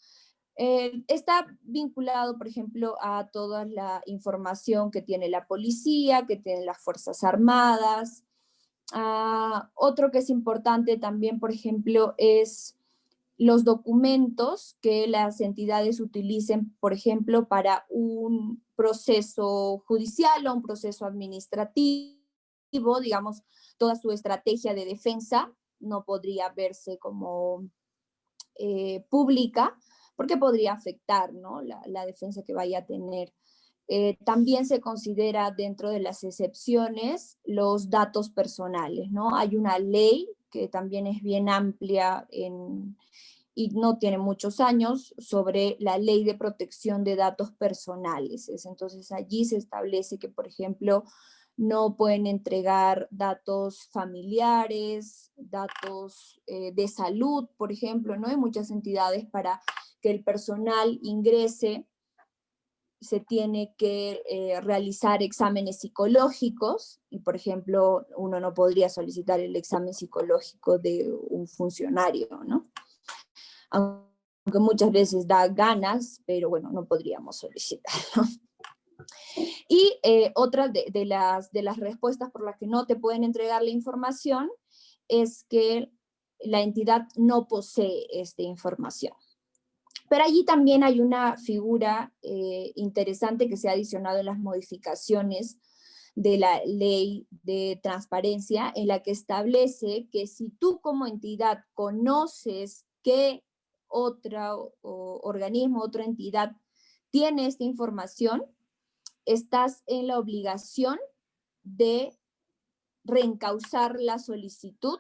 Speaker 1: Está vinculado, por ejemplo, a toda la información que tiene la policía, que tienen las Fuerzas Armadas. Otro que es importante también, por ejemplo, es los documentos que las entidades utilicen, por ejemplo, para un proceso judicial o un proceso administrativo, digamos, toda su estrategia de defensa no podría verse como pública, porque podría afectar, ¿no?, la defensa que vaya a tener. También se considera dentro de las excepciones los datos personales, ¿no? Hay una ley que también es bien amplia y no tiene muchos años, sobre la ley de protección de datos personales. Entonces allí se establece que, por ejemplo, no pueden entregar datos familiares, datos de salud, por ejemplo, ¿no? Hay muchas entidades para que el personal ingrese, se tiene que realizar exámenes psicológicos y, por ejemplo, uno no podría solicitar el examen psicológico de un funcionario, ¿no? Aunque muchas veces da ganas, pero bueno, no podríamos solicitarlo. Y otra de las respuestas por las que no te pueden entregar la información es que la entidad no posee esta información. Pero allí también hay una figura interesante que se ha adicionado en las modificaciones de la ley de transparencia, en la que establece que si tú como entidad conoces qué otro organismo, otra entidad tiene esta información, estás en la obligación de reencauzar la solicitud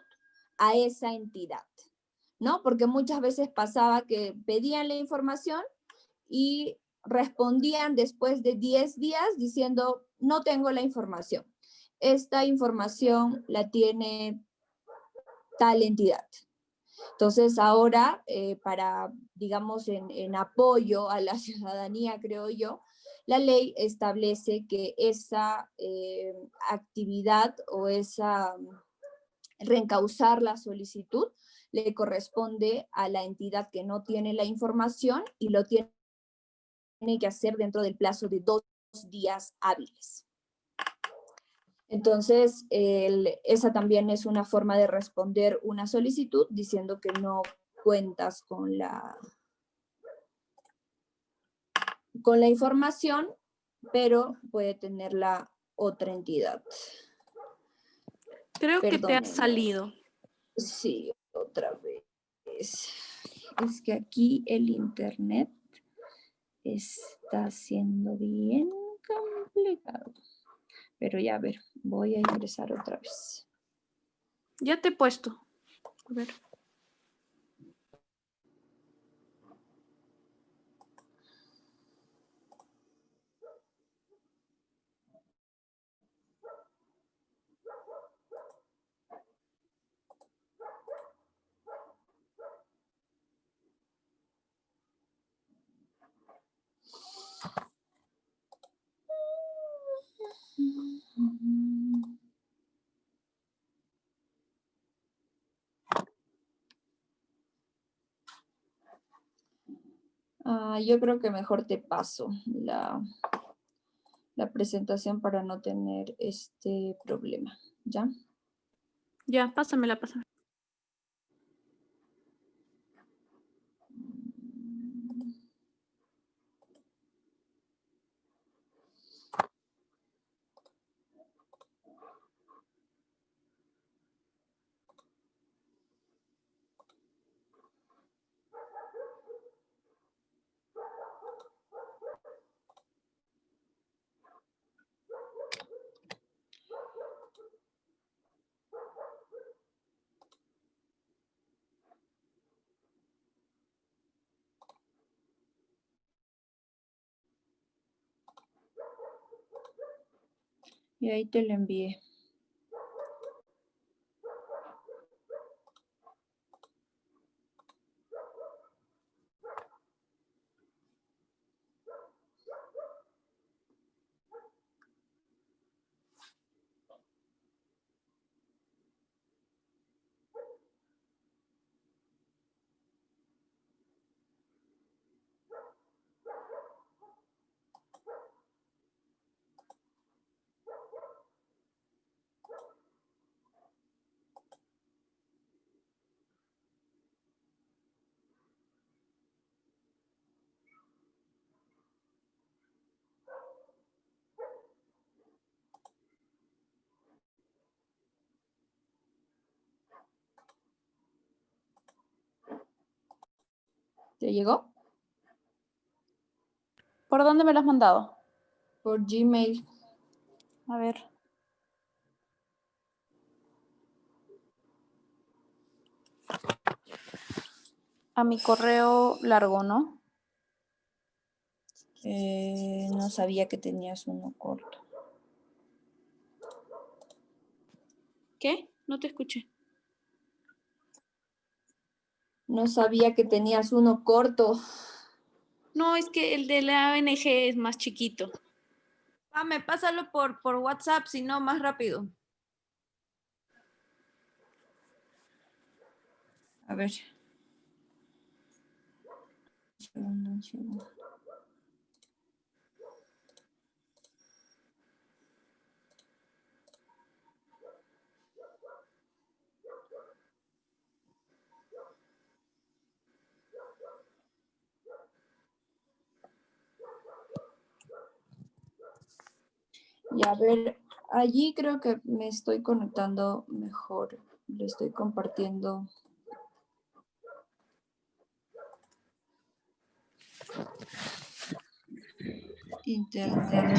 Speaker 1: a esa entidad, ¿no? Porque muchas veces pasaba que pedían la información y respondían después de 10 días diciendo, no tengo la información. Esta información la tiene tal entidad. Entonces ahora, para, digamos, en apoyo a la ciudadanía, creo yo, la ley establece que esa actividad o esa reencauzar la solicitud le corresponde a la entidad que no tiene la información y lo tiene que hacer dentro del plazo de 2 días hábiles. Entonces, esa también es una forma de responder una solicitud diciendo que no cuentas con la información, pero puede tenerla otra entidad.
Speaker 4: Creo que te has
Speaker 1: Perdónenme.
Speaker 4: salido.
Speaker 1: Sí, otra vez. Es que aquí el internet está siendo bien complicado. Pero ya, a ver, voy a ingresar otra vez.
Speaker 4: Ya te he puesto. A ver.
Speaker 1: Yo creo que mejor te paso la presentación para no tener este problema, ¿ya?
Speaker 4: Ya, pásamela, pásamela.
Speaker 1: Y ahí te lo envié. ¿Te llegó?
Speaker 4: ¿Por dónde me lo has mandado?
Speaker 1: Por Gmail.
Speaker 4: A ver. A mi correo largo, ¿no?
Speaker 1: No sabía que tenías uno corto.
Speaker 4: ¿Qué? No te escuché.
Speaker 1: No sabía que tenías uno corto.
Speaker 4: No, es que el de la ONG es más chiquito.
Speaker 3: Pame, pásalo por WhatsApp, si no, más rápido.
Speaker 1: A ver. Un segundo. Y a ver, allí creo que me estoy conectando mejor. Le estoy compartiendo. Internet.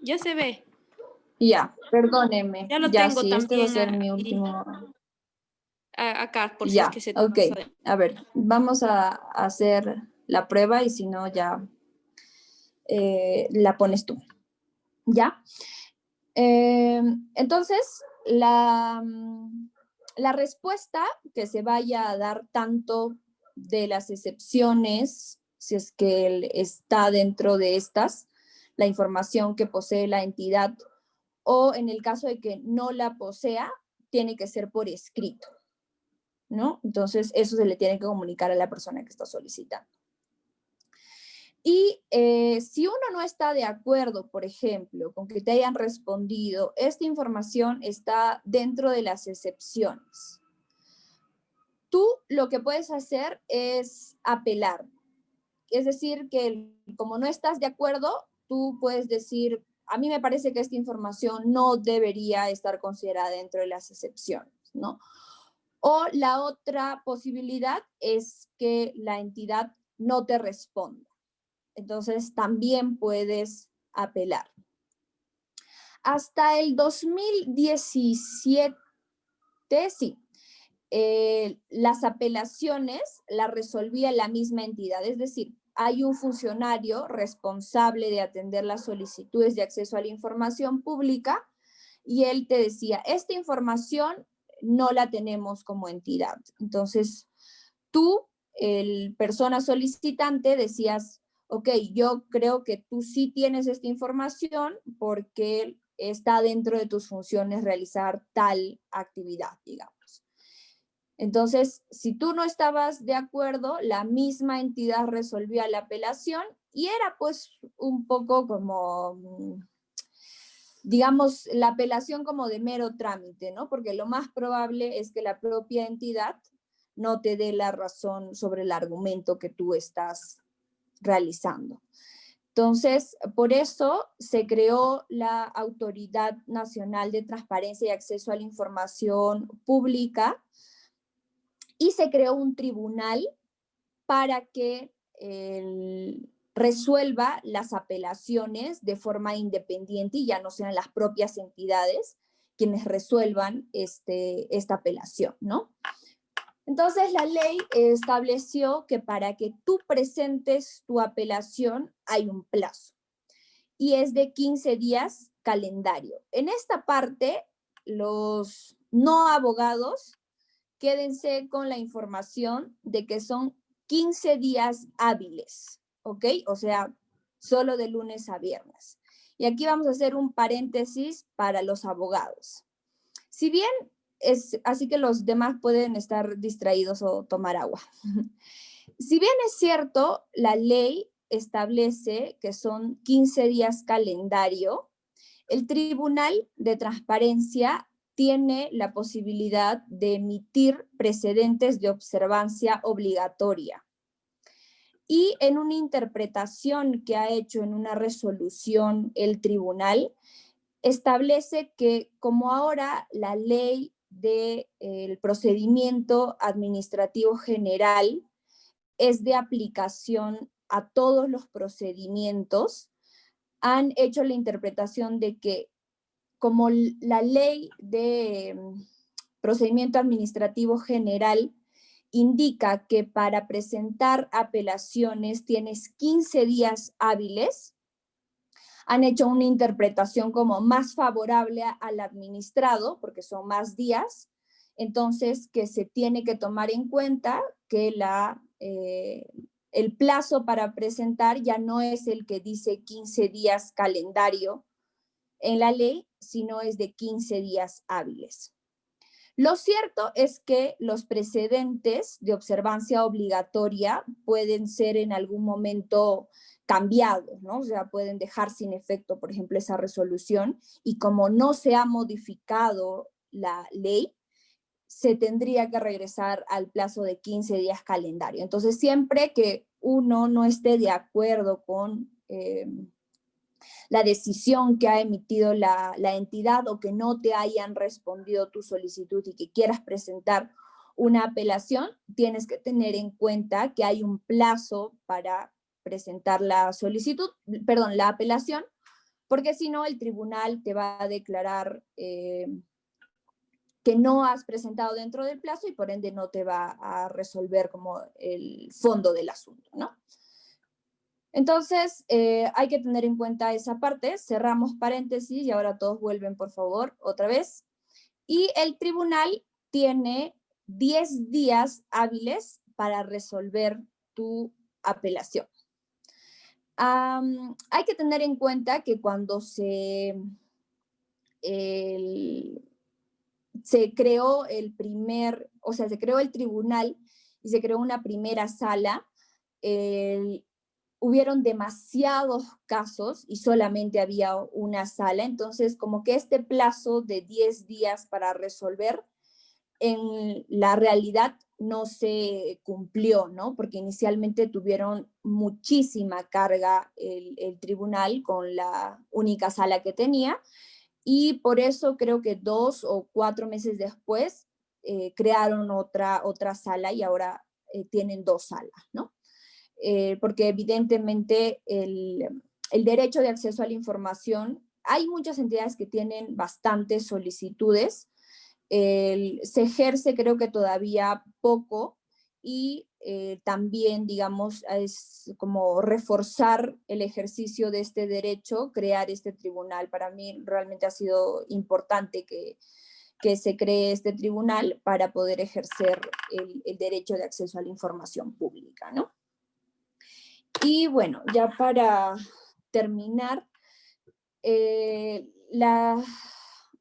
Speaker 4: Ya se ve.
Speaker 1: Ya, perdóneme.
Speaker 4: Ya lo
Speaker 1: Ya,
Speaker 4: tengo
Speaker 1: sí, este va a ser
Speaker 4: también
Speaker 1: mi
Speaker 4: ahí.
Speaker 1: último.
Speaker 4: Acá, por si es
Speaker 1: Ya,
Speaker 4: que se
Speaker 1: ok.
Speaker 4: pasa de-
Speaker 1: A ver, vamos a hacer la prueba y si no, ya la pones tú. ¿Ya? Entonces, la respuesta que se vaya a dar tanto de las excepciones, si es que él está dentro de estas, la información que posee la entidad, o en el caso de que no la posea, tiene que ser por escrito, ¿no? Entonces, eso se le tiene que comunicar a la persona que está solicitando. Y si uno no está de acuerdo, por ejemplo, con que te hayan respondido, esta información está dentro de las excepciones. Tú lo que puedes hacer es apelar. Es decir, que como no estás de acuerdo, tú puedes decir, a mí me parece que esta información no debería estar considerada dentro de las excepciones, ¿no? O la otra posibilidad es que la entidad no te responda. Entonces también puedes apelar. Hasta el 2017, sí, las apelaciones las resolvía la misma entidad, es decir, hay un funcionario responsable de atender las solicitudes de acceso a la información pública y él te decía, esta información no la tenemos como entidad. Entonces, tú, el persona solicitante, decías, ok, yo creo que tú sí tienes esta información porque está dentro de tus funciones realizar tal actividad, digamos. Entonces, si tú no estabas de acuerdo, la misma entidad resolvía la apelación y era pues un poco como, digamos, la apelación como de mero trámite, ¿no? Porque lo más probable es que la propia entidad no te dé la razón sobre el argumento que tú estás realizando. Entonces, por eso se creó la Autoridad Nacional de Transparencia y Acceso a la Información Pública y se creó un tribunal para que resuelva las apelaciones de forma independiente y ya no sean las propias entidades quienes resuelvan esta apelación, ¿no? Entonces la ley estableció que para que tú presentes tu apelación hay un plazo y es de 15 días calendario. En esta parte, los no abogados, quédense con la información de que son 15 días hábiles, ¿ok? O sea, solo de lunes a viernes. Y aquí vamos a hacer un paréntesis para los abogados. Si bien así que los demás pueden estar distraídos o tomar agua. Si bien es cierto, la ley establece que son 15 días calendario, el Tribunal de Transparencia tiene la posibilidad de emitir precedentes de observancia obligatoria. Y en una interpretación que ha hecho en una resolución el tribunal, establece que como ahora la ley del procedimiento administrativo general es de aplicación a todos los procedimientos, han hecho la interpretación de que como la ley de procedimiento administrativo general indica que para presentar apelaciones tienes 15 días hábiles, han hecho una interpretación como más favorable al administrado, porque son más días, entonces que se tiene que tomar en cuenta que el plazo para presentar ya no es el que dice 15 días calendario en la ley, sino es de 15 días hábiles. Lo cierto es que los precedentes de observancia obligatoria pueden ser en algún momento cambiados, ¿no? O sea, pueden dejar sin efecto, por ejemplo, esa resolución, y como no se ha modificado la ley, se tendría que regresar al plazo de 15 días calendario. Entonces, siempre que uno no esté de acuerdo con la decisión que ha emitido la entidad, o que no te hayan respondido tu solicitud y que quieras presentar una apelación, tienes que tener en cuenta que hay un plazo para presentar la solicitud, perdón, la apelación, porque si no el tribunal te va a declarar que no has presentado dentro del plazo y por ende no te va a resolver como el fondo del asunto, ¿no? Entonces, hay que tener en cuenta esa parte. Cerramos paréntesis y ahora todos vuelven, por favor, otra vez. Y el tribunal tiene 10 días hábiles para resolver tu apelación. Hay que tener en cuenta que cuando se creó se creó el tribunal y se creó una primera sala, hubieron demasiados casos y solamente había una sala, entonces como que este plazo de 10 días para resolver en la realidad no se cumplió, ¿no? Porque inicialmente tuvieron muchísima carga el tribunal con la única sala que tenía, y por eso creo que 2 o 4 meses después crearon otra sala y ahora tienen 2 salas, ¿no? Porque evidentemente el derecho de acceso a la información, hay muchas entidades que tienen bastantes solicitudes, se ejerce creo que todavía poco, y también, digamos, es como reforzar el ejercicio de este derecho, crear este tribunal. Para mí realmente ha sido importante que se cree este tribunal para poder ejercer el derecho de acceso a la información pública, ¿no? Y bueno, ya para terminar,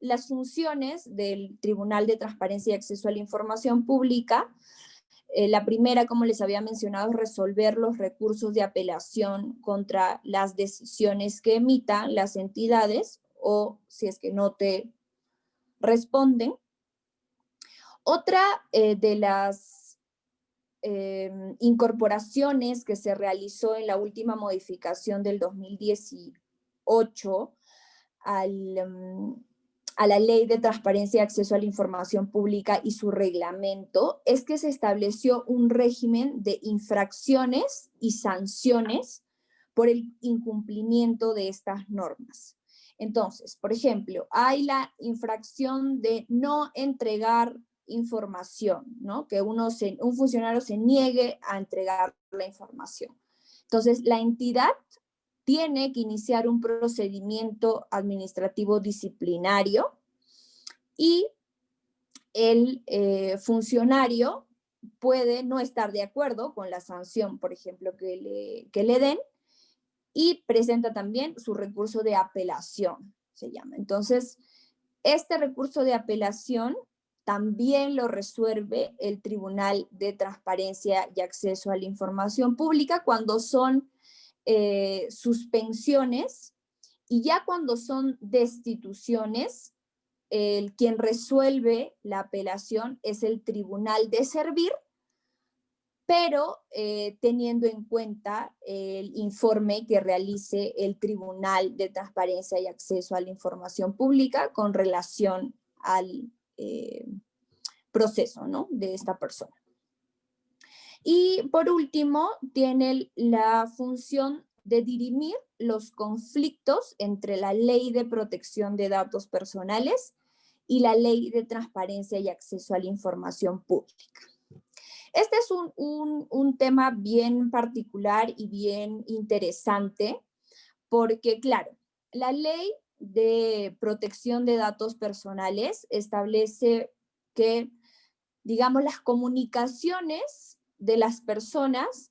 Speaker 1: las funciones del Tribunal de Transparencia y Acceso a la Información Pública, la primera, como les había mencionado, es resolver los recursos de apelación contra las decisiones que emitan las entidades, o si es que no te responden. Otra de las incorporaciones que se realizó en la última modificación del 2018 a la Ley de Transparencia y Acceso a la Información Pública y su reglamento, es que se estableció un régimen de infracciones y sanciones por el incumplimiento de estas normas. Entonces, por ejemplo, hay la infracción de no entregar información, ¿no? Que un funcionario se niegue a entregar la información. Entonces, la entidad tiene que iniciar un procedimiento administrativo disciplinario, y el funcionario puede no estar de acuerdo con la sanción, por ejemplo, que le den, y presenta también su recurso de apelación, se llama. Entonces, este recurso de apelación también lo resuelve el Tribunal de Transparencia y Acceso a la Información Pública cuando son suspensiones, y ya cuando son destituciones, quien resuelve la apelación es el Tribunal de Servir, pero teniendo en cuenta el informe que realice el Tribunal de Transparencia y Acceso a la Información Pública con relación al proceso, ¿no?, de esta persona. Y por último, tiene la función de dirimir los conflictos entre la Ley de Protección de Datos Personales y la Ley de Transparencia y Acceso a la Información Pública. Este es un tema bien particular y bien interesante porque, claro, la Ley de Protección de Datos Personales establece que, digamos, las comunicaciones de las personas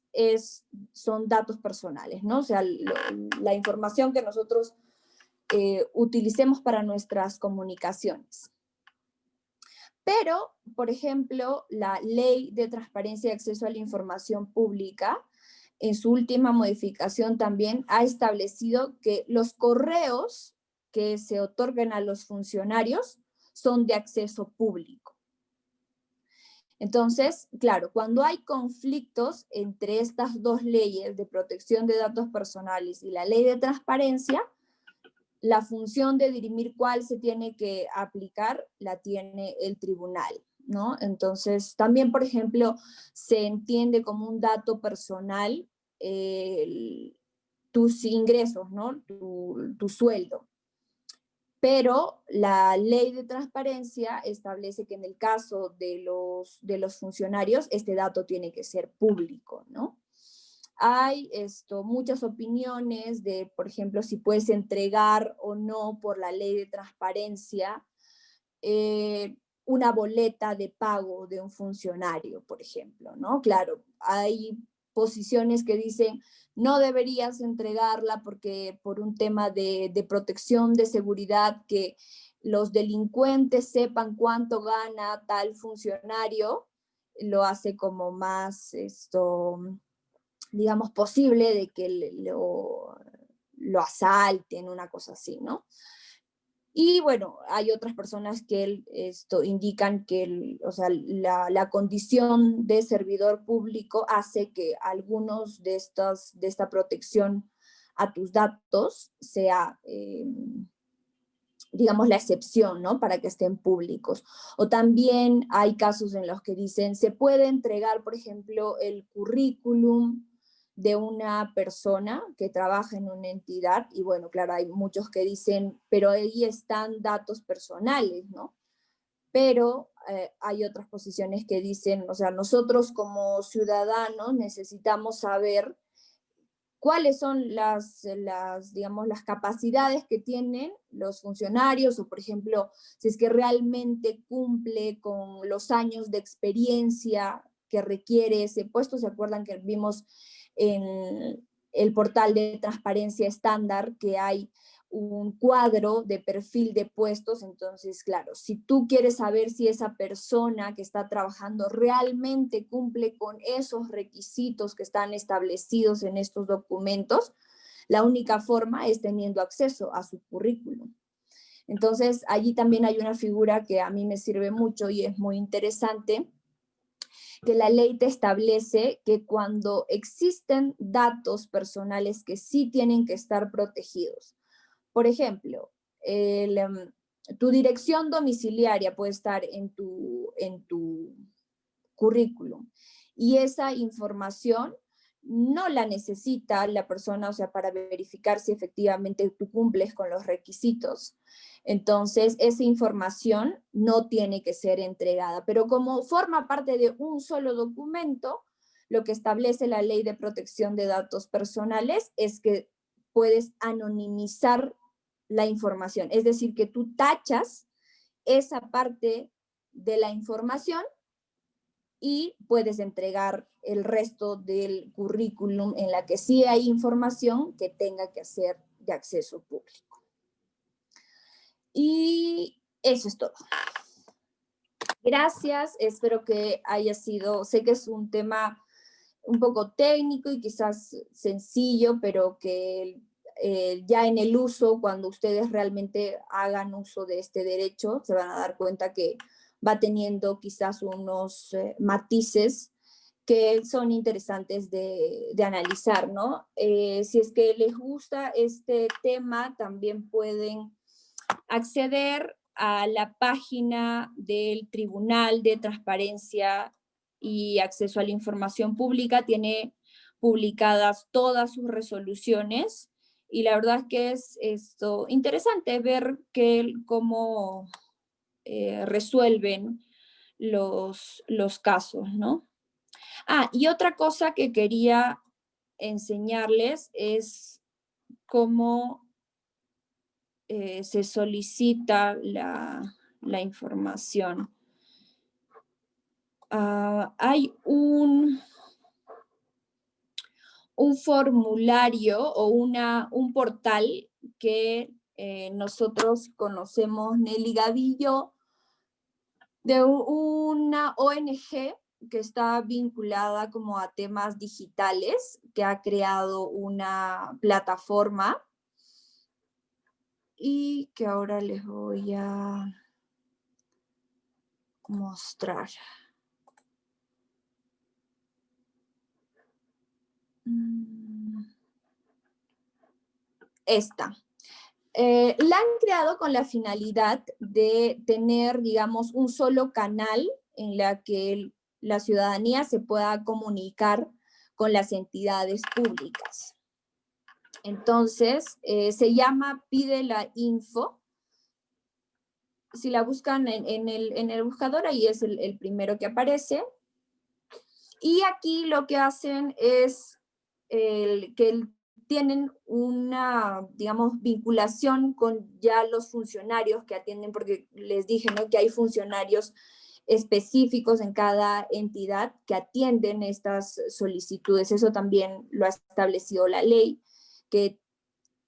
Speaker 1: son datos personales, ¿no? O sea, la información que nosotros utilicemos para nuestras comunicaciones. Pero, por ejemplo, la Ley de Transparencia y Acceso a la Información Pública, en su última modificación también ha establecido que los correos que se otorguen a los funcionarios son de acceso público. Entonces, claro, cuando hay conflictos entre estas dos leyes de protección de datos personales y la ley de transparencia, la función de dirimir cuál se tiene que aplicar la tiene el tribunal, ¿no? Entonces, también, por ejemplo, se entiende como un dato personal tus ingresos, ¿no? Tu sueldo. Pero la ley de transparencia establece que en el caso de los funcionarios, este dato tiene que ser público, ¿no? Hay muchas opiniones de, por ejemplo, si puedes entregar o no por la ley de transparencia una boleta de pago de un funcionario, por ejemplo, ¿no? Claro, hay posiciones que dicen no deberías entregarla porque por un tema de protección, de seguridad, que los delincuentes sepan cuánto gana tal funcionario, lo hace como más digamos, posible de que lo asalten, una cosa así, ¿no? Y bueno, hay otras personas que indican que la condición de servidor público hace que algunos de esta protección a tus datos sea, digamos, la excepción, ¿no? Para que estén públicos. O también hay casos en los que dicen, se puede entregar, por ejemplo, el currículum de una persona que trabaja en una entidad, y bueno, claro, hay muchos que dicen, pero ahí están datos personales, ¿no? Pero hay otras posiciones que dicen, o sea, nosotros como ciudadanos necesitamos saber cuáles son digamos, las capacidades que tienen los funcionarios, o por ejemplo, si es que realmente cumple con los años de experiencia que requiere ese puesto. ¿Se acuerdan que vimos en el portal de transparencia estándar que hay un cuadro de perfil de puestos? Entonces, claro, si tú quieres saber si esa persona que está trabajando realmente cumple con esos requisitos que están establecidos en estos documentos, la única forma es teniendo acceso a su currículum. Entonces, allí también hay una figura que a mí me sirve mucho y es muy interesante, que la ley te establece que cuando existen datos personales que sí tienen que estar protegidos, por ejemplo, tu dirección domiciliaria puede estar en tu currículum, y esa información no la necesita la persona, o sea, para verificar si efectivamente tú cumples con los requisitos. Entonces, esa información no tiene que ser entregada, pero como forma parte de un solo documento, lo que establece la Ley de Protección de Datos Personales es que puedes anonimizar la información, es decir, que tú tachas esa parte de la información y puedes entregar el resto del currículum en la que sí hay información que tenga que ser de acceso público. Y eso es todo. Gracias, espero que haya sido, sé que es un tema un poco técnico y quizás sencillo, pero que ya en el uso, cuando ustedes realmente hagan uso de este derecho, se van a dar cuenta que va teniendo quizás unos matices que son interesantes de analizar, ¿no? Si es que les gusta este tema, también pueden acceder a la página del Tribunal de Transparencia y Acceso a la Información Pública. Tiene publicadas todas sus resoluciones y la verdad es que es interesante ver cómo resuelven los casos, ¿no? Y otra cosa que quería enseñarles es cómo se solicita la información. Hay un formulario o un portal que nosotros conocemos, Nelly Gavillo, de una ONG que está vinculada como a temas digitales, que ha creado una plataforma y que ahora les voy a mostrar. Esta. La han creado con la finalidad de tener, digamos, un solo canal en la que la ciudadanía se pueda comunicar con las entidades públicas. Entonces, se llama Pide la Info. Si la buscan en el buscador, ahí es el primero que aparece. Y aquí lo que hacen es que tienen una, digamos, vinculación con ya los funcionarios que atienden, porque les dije, ¿no?, que hay funcionarios específicos en cada entidad que atienden estas solicitudes. Eso también lo ha establecido la ley, que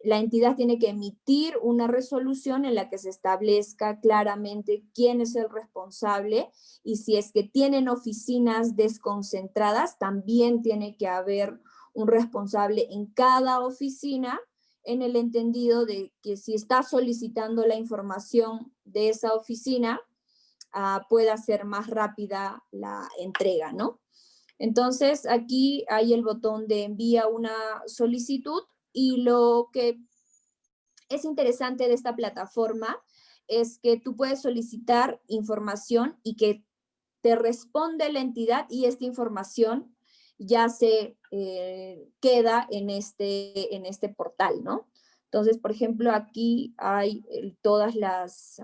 Speaker 1: la entidad tiene que emitir una resolución en la que se establezca claramente quién es el responsable, y si es que tienen oficinas desconcentradas, también tiene que haber un responsable en cada oficina, en el entendido de que si está solicitando la información de esa oficina, pueda ser más rápida la entrega, ¿no? Entonces, aquí hay el botón de envía una solicitud, y lo que es interesante de esta plataforma es que tú puedes solicitar información y que te responde la entidad, y esta información ya se queda en este portal, ¿no? Entonces, por ejemplo, aquí hay todas las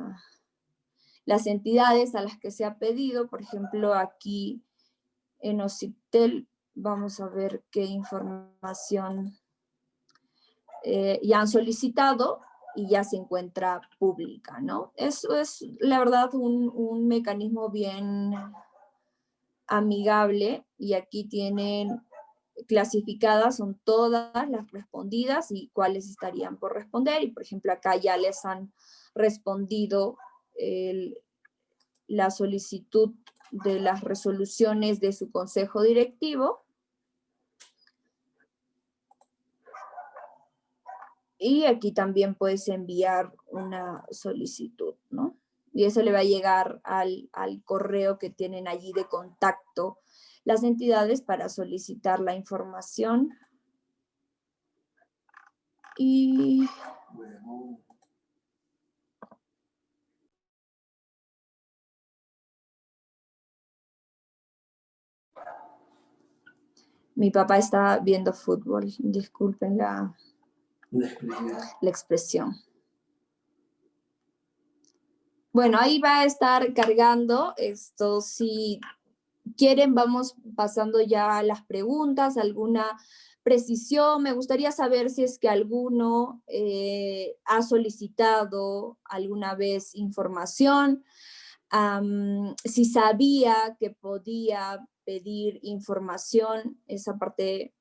Speaker 1: entidades a las que se ha pedido. Por ejemplo, aquí en Ociptel, vamos a ver qué información ya han solicitado y ya se encuentra pública, ¿no? Eso es, la verdad, un mecanismo bien amigable, y aquí tienen clasificadas, son todas las respondidas y cuáles estarían por responder, y por ejemplo acá ya les han respondido la solicitud de las resoluciones de su consejo directivo. Y aquí también puedes enviar una solicitud, ¿no? Y eso le va a llegar al correo que tienen allí de contacto las entidades para solicitar la información. Y mi papá está viendo fútbol, disculpen la expresión. Bueno, ahí va a estar cargando esto. Si quieren, vamos pasando ya a las preguntas, alguna precisión. Me gustaría saber si es que alguno ha solicitado alguna vez información, si sabía que podía pedir información. Esa parte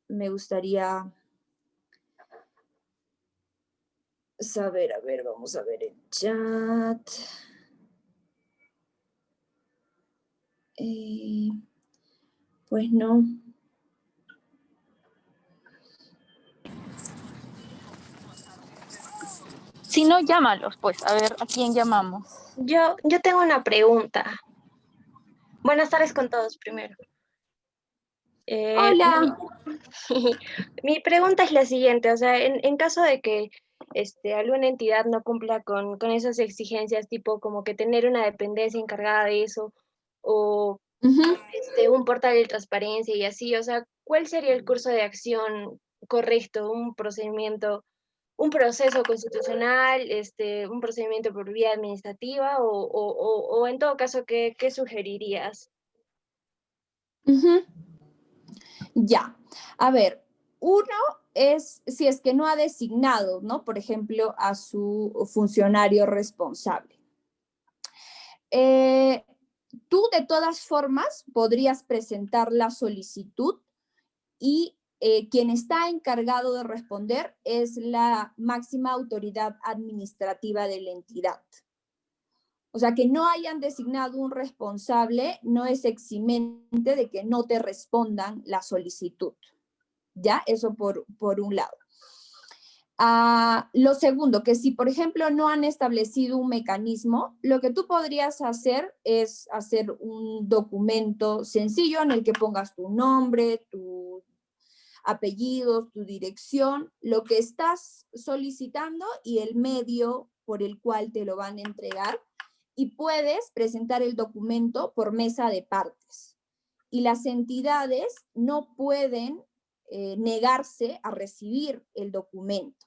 Speaker 1: me gustaría saber. A ver, vamos a ver el chat. Pues no.
Speaker 4: Si no, llámalos, pues, a ver a quién llamamos.
Speaker 5: Yo tengo una pregunta. Buenas tardes con todos primero.
Speaker 1: Hola.
Speaker 5: Mi pregunta es la siguiente, o sea, en caso de que alguna entidad no cumpla con esas exigencias, tipo como que tener una dependencia encargada de eso, o un portal de transparencia y así, o sea, ¿cuál sería el curso de acción correcto, un procedimiento, un proceso constitucional, un procedimiento por vía administrativa, o en todo caso, ¿qué sugerirías?
Speaker 1: Ya, a ver, uno es si es que no ha designado, ¿no?, por ejemplo, a su funcionario responsable. Tú de todas formas podrías presentar la solicitud, y quien está encargado de responder es la máxima autoridad administrativa de la entidad. O sea, que no hayan designado un responsable no es eximente de que no te respondan la solicitud. ¿Ya? Eso por un lado. Lo segundo, que si por ejemplo no han establecido un mecanismo, lo que tú podrías hacer es hacer un documento sencillo en el que pongas tu nombre, tu apellidos, tu dirección, lo que estás solicitando y el medio por el cual te lo van a entregar, y puedes presentar el documento por mesa de partes. Y las entidades no pueden negarse a recibir el documento.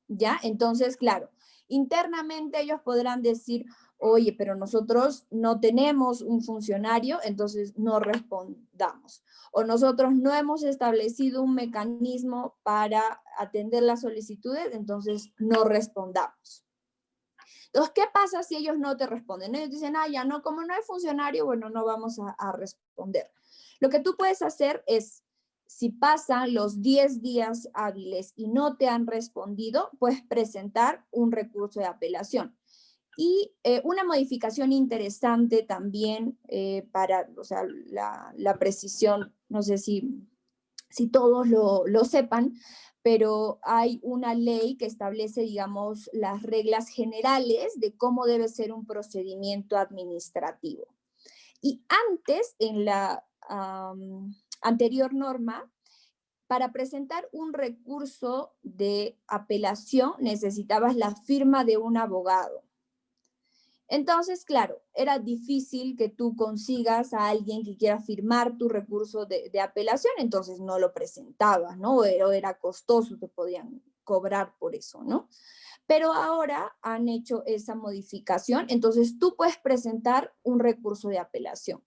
Speaker 1: ¿Ya? Entonces, claro, internamente ellos podrán decir, oye, pero nosotros no tenemos un funcionario, entonces no respondamos. O nosotros no hemos establecido un mecanismo para atender las solicitudes, entonces no respondamos. Entonces, ¿qué pasa si ellos no te responden? Ellos dicen, ya no, como no hay funcionario, bueno, no vamos a responder. Lo que tú puedes hacer es, si pasan los 10 días hábiles y no te han respondido, puedes presentar un recurso de apelación. Y una modificación interesante también para, o sea, la precisión, no sé si todos lo sepan, pero hay una ley que establece, digamos, las reglas generales de cómo debe ser un procedimiento administrativo. Y antes, en la anterior norma, para presentar un recurso de apelación necesitabas la firma de un abogado. Entonces, claro, era difícil que tú consigas a alguien que quiera firmar tu recurso de apelación, entonces no lo presentabas, ¿no? O era costoso, te podían cobrar por eso, ¿no? Pero ahora han hecho esa modificación, entonces tú puedes presentar un recurso de apelación.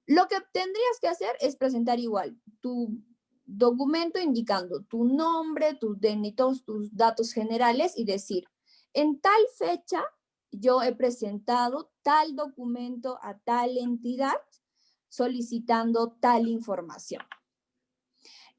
Speaker 1: Lo que tendrías que hacer es presentar igual tu documento indicando tu nombre, tus DNI, todos tus datos generales y decir, en tal fecha yo he presentado tal documento a tal entidad solicitando tal información.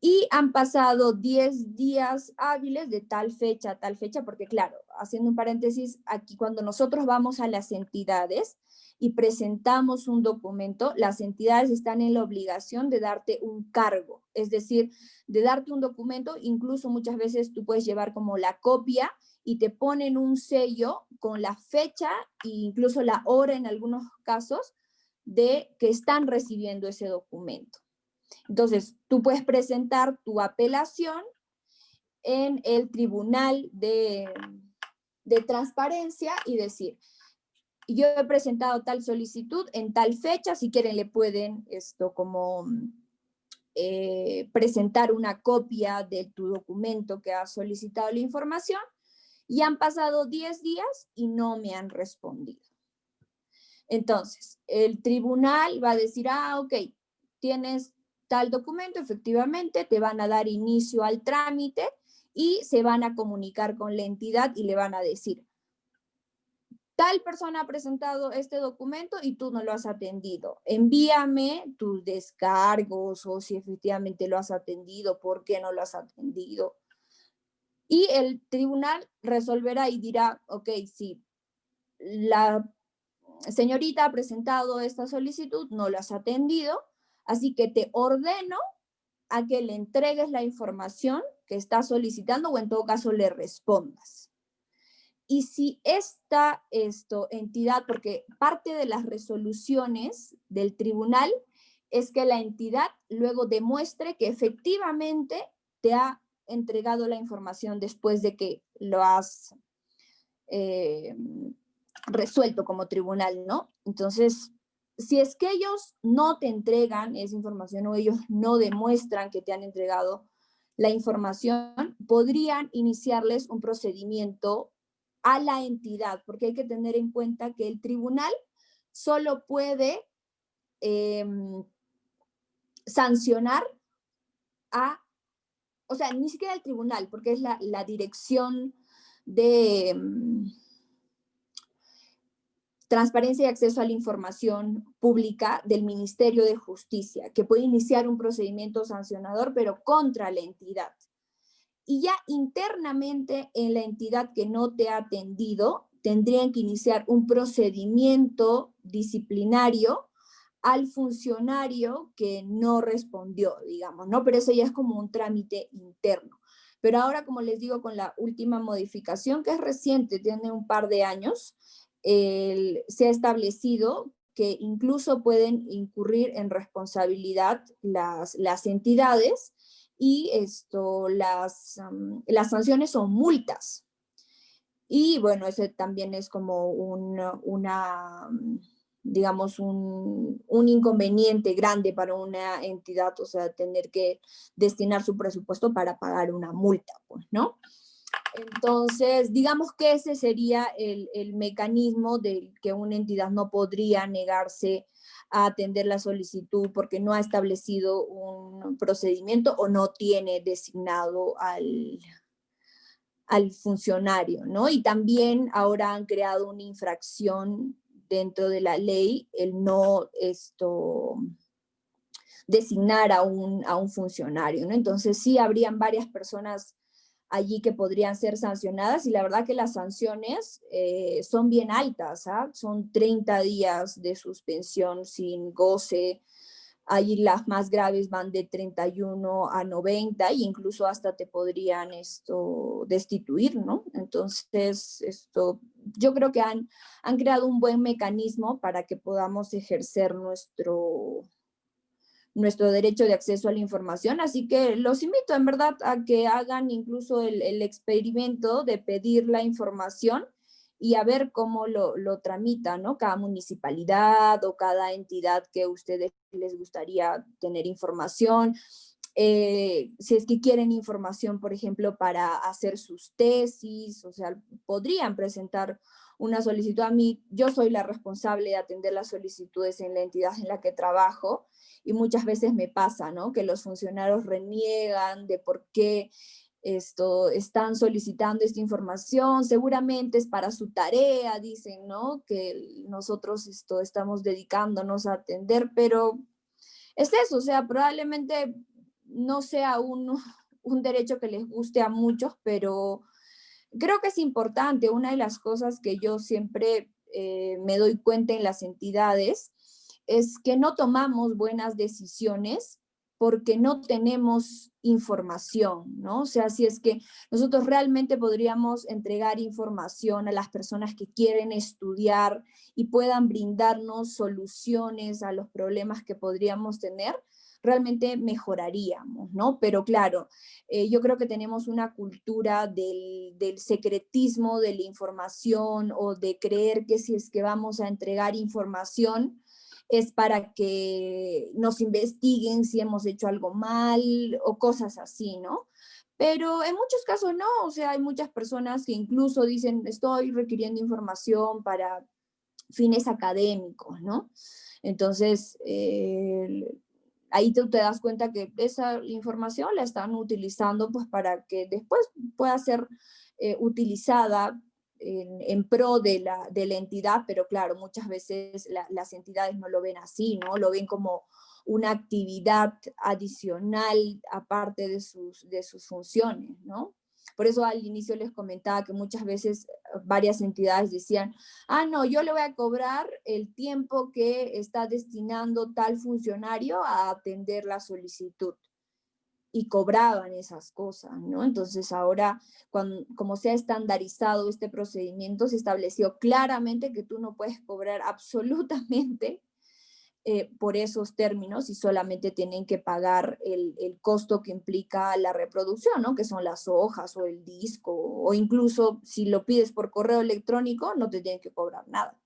Speaker 1: Y han pasado 10 días hábiles de tal fecha a tal fecha, porque claro, haciendo un paréntesis, aquí cuando nosotros vamos a las entidades y presentamos un documento, las entidades están en la obligación de darte un cargo, es decir, de darte un documento, incluso muchas veces tú puedes llevar como la copia y te ponen un sello con la fecha e incluso la hora en algunos casos de que están recibiendo ese documento. Entonces, tú puedes presentar tu apelación en el tribunal de transparencia y decir, yo he presentado tal solicitud en tal fecha, si quieren le pueden presentar una copia de tu documento que ha solicitado la información, y han pasado 10 días y no me han respondido. Entonces, el tribunal va a decir, ok, tienes tal documento, efectivamente, te van a dar inicio al trámite y se van a comunicar con la entidad y le van a decir, tal persona ha presentado este documento y tú no lo has atendido. Envíame tus descargos o si efectivamente lo has atendido, por qué no lo has atendido. Y el tribunal resolverá y dirá, ok, si la señorita ha presentado esta solicitud, no lo has atendido, así que te ordeno a que le entregues la información que está solicitando o en todo caso le respondas. Y si esta entidad, porque parte de las resoluciones del tribunal es que la entidad luego demuestre que efectivamente te ha entregado la información después de que lo has resuelto como tribunal, ¿no? Entonces, si es que ellos no te entregan esa información o ellos no demuestran que te han entregado la información, podrían iniciarles un procedimiento a la entidad, porque hay que tener en cuenta que el tribunal solo puede sancionar o sea, ni siquiera el tribunal, porque es la dirección de Transparencia y Acceso a la Información Pública del Ministerio de Justicia, que puede iniciar un procedimiento sancionador, pero contra la entidad. Y ya internamente en la entidad que no te ha atendido, tendrían que iniciar un procedimiento disciplinario al funcionario que no respondió, digamos, ¿no? Pero eso ya es como un trámite interno. Pero ahora, como les digo, con la última modificación, que es reciente, tiene un par de años, se ha establecido que incluso pueden incurrir en responsabilidad las entidades y las sanciones son multas. Y bueno, ese también es como digamos, un inconveniente grande para una entidad, o sea, tener que destinar su presupuesto para pagar una multa, pues, ¿no? Entonces, digamos que ese sería el mecanismo del que una entidad no podría negarse a atender la solicitud porque no ha establecido un procedimiento o no tiene designado al funcionario, ¿no? Y también ahora han creado una infracción dentro de la ley, el no designar a un funcionario, ¿no? Entonces sí habrían varias personas allí que podrían ser sancionadas, y la verdad que las sanciones son bien altas, ¿ah? Son 30 días de suspensión sin goce. Ahí las más graves van de 31 a 90 e incluso hasta te podrían destituir, ¿no? Entonces, yo creo que han creado un buen mecanismo para que podamos ejercer nuestro derecho de acceso a la información, así que los invito en verdad a que hagan incluso el experimento de pedir la información y a ver cómo lo tramitan, ¿no? Cada municipalidad o cada entidad que a ustedes les gustaría tener información. Si es que quieren información, por ejemplo, para hacer sus tesis, o sea, podrían presentar una solicitud a mí. Yo soy la responsable de atender las solicitudes en la entidad en la que trabajo, y muchas veces me pasa, ¿no? Que los funcionarios reniegan de por qué están solicitando esta información, seguramente es para su tarea, dicen, ¿no? Que nosotros estamos dedicándonos a atender, pero es eso, o sea, probablemente no sea un derecho que les guste a muchos, pero creo que es importante. Una de las cosas que yo siempre me doy cuenta en las entidades es que no tomamos buenas decisiones porque no tenemos información, ¿no? O sea, si es que nosotros realmente podríamos entregar información a las personas que quieren estudiar y puedan brindarnos soluciones a los problemas que podríamos tener, realmente mejoraríamos, ¿no? Pero claro, yo creo que tenemos una cultura del secretismo de la información, o de creer que si es que vamos a entregar información es para que nos investiguen si hemos hecho algo mal o cosas así, ¿no? Pero en muchos casos no, o sea, hay muchas personas que incluso dicen, estoy requiriendo información para fines académicos, ¿no? Entonces, ahí tú te das cuenta que esa información la están utilizando pues para que después pueda ser utilizada en pro de la entidad, pero claro, muchas veces las entidades no lo ven así, ¿no? Lo ven como una actividad adicional aparte de sus funciones, ¿no? Por eso al inicio les comentaba que muchas veces varias entidades decían, ah, no, yo le voy a cobrar el tiempo que está destinando tal funcionario a atender la solicitud. Y cobraban esas cosas, ¿no? Entonces ahora, como se ha estandarizado este procedimiento, se estableció claramente que tú no puedes cobrar absolutamente por esos términos, y solamente tienen que pagar el costo que implica la reproducción, ¿no? Que son las hojas o el disco, o incluso si lo pides por correo electrónico, no te tienen que cobrar nada.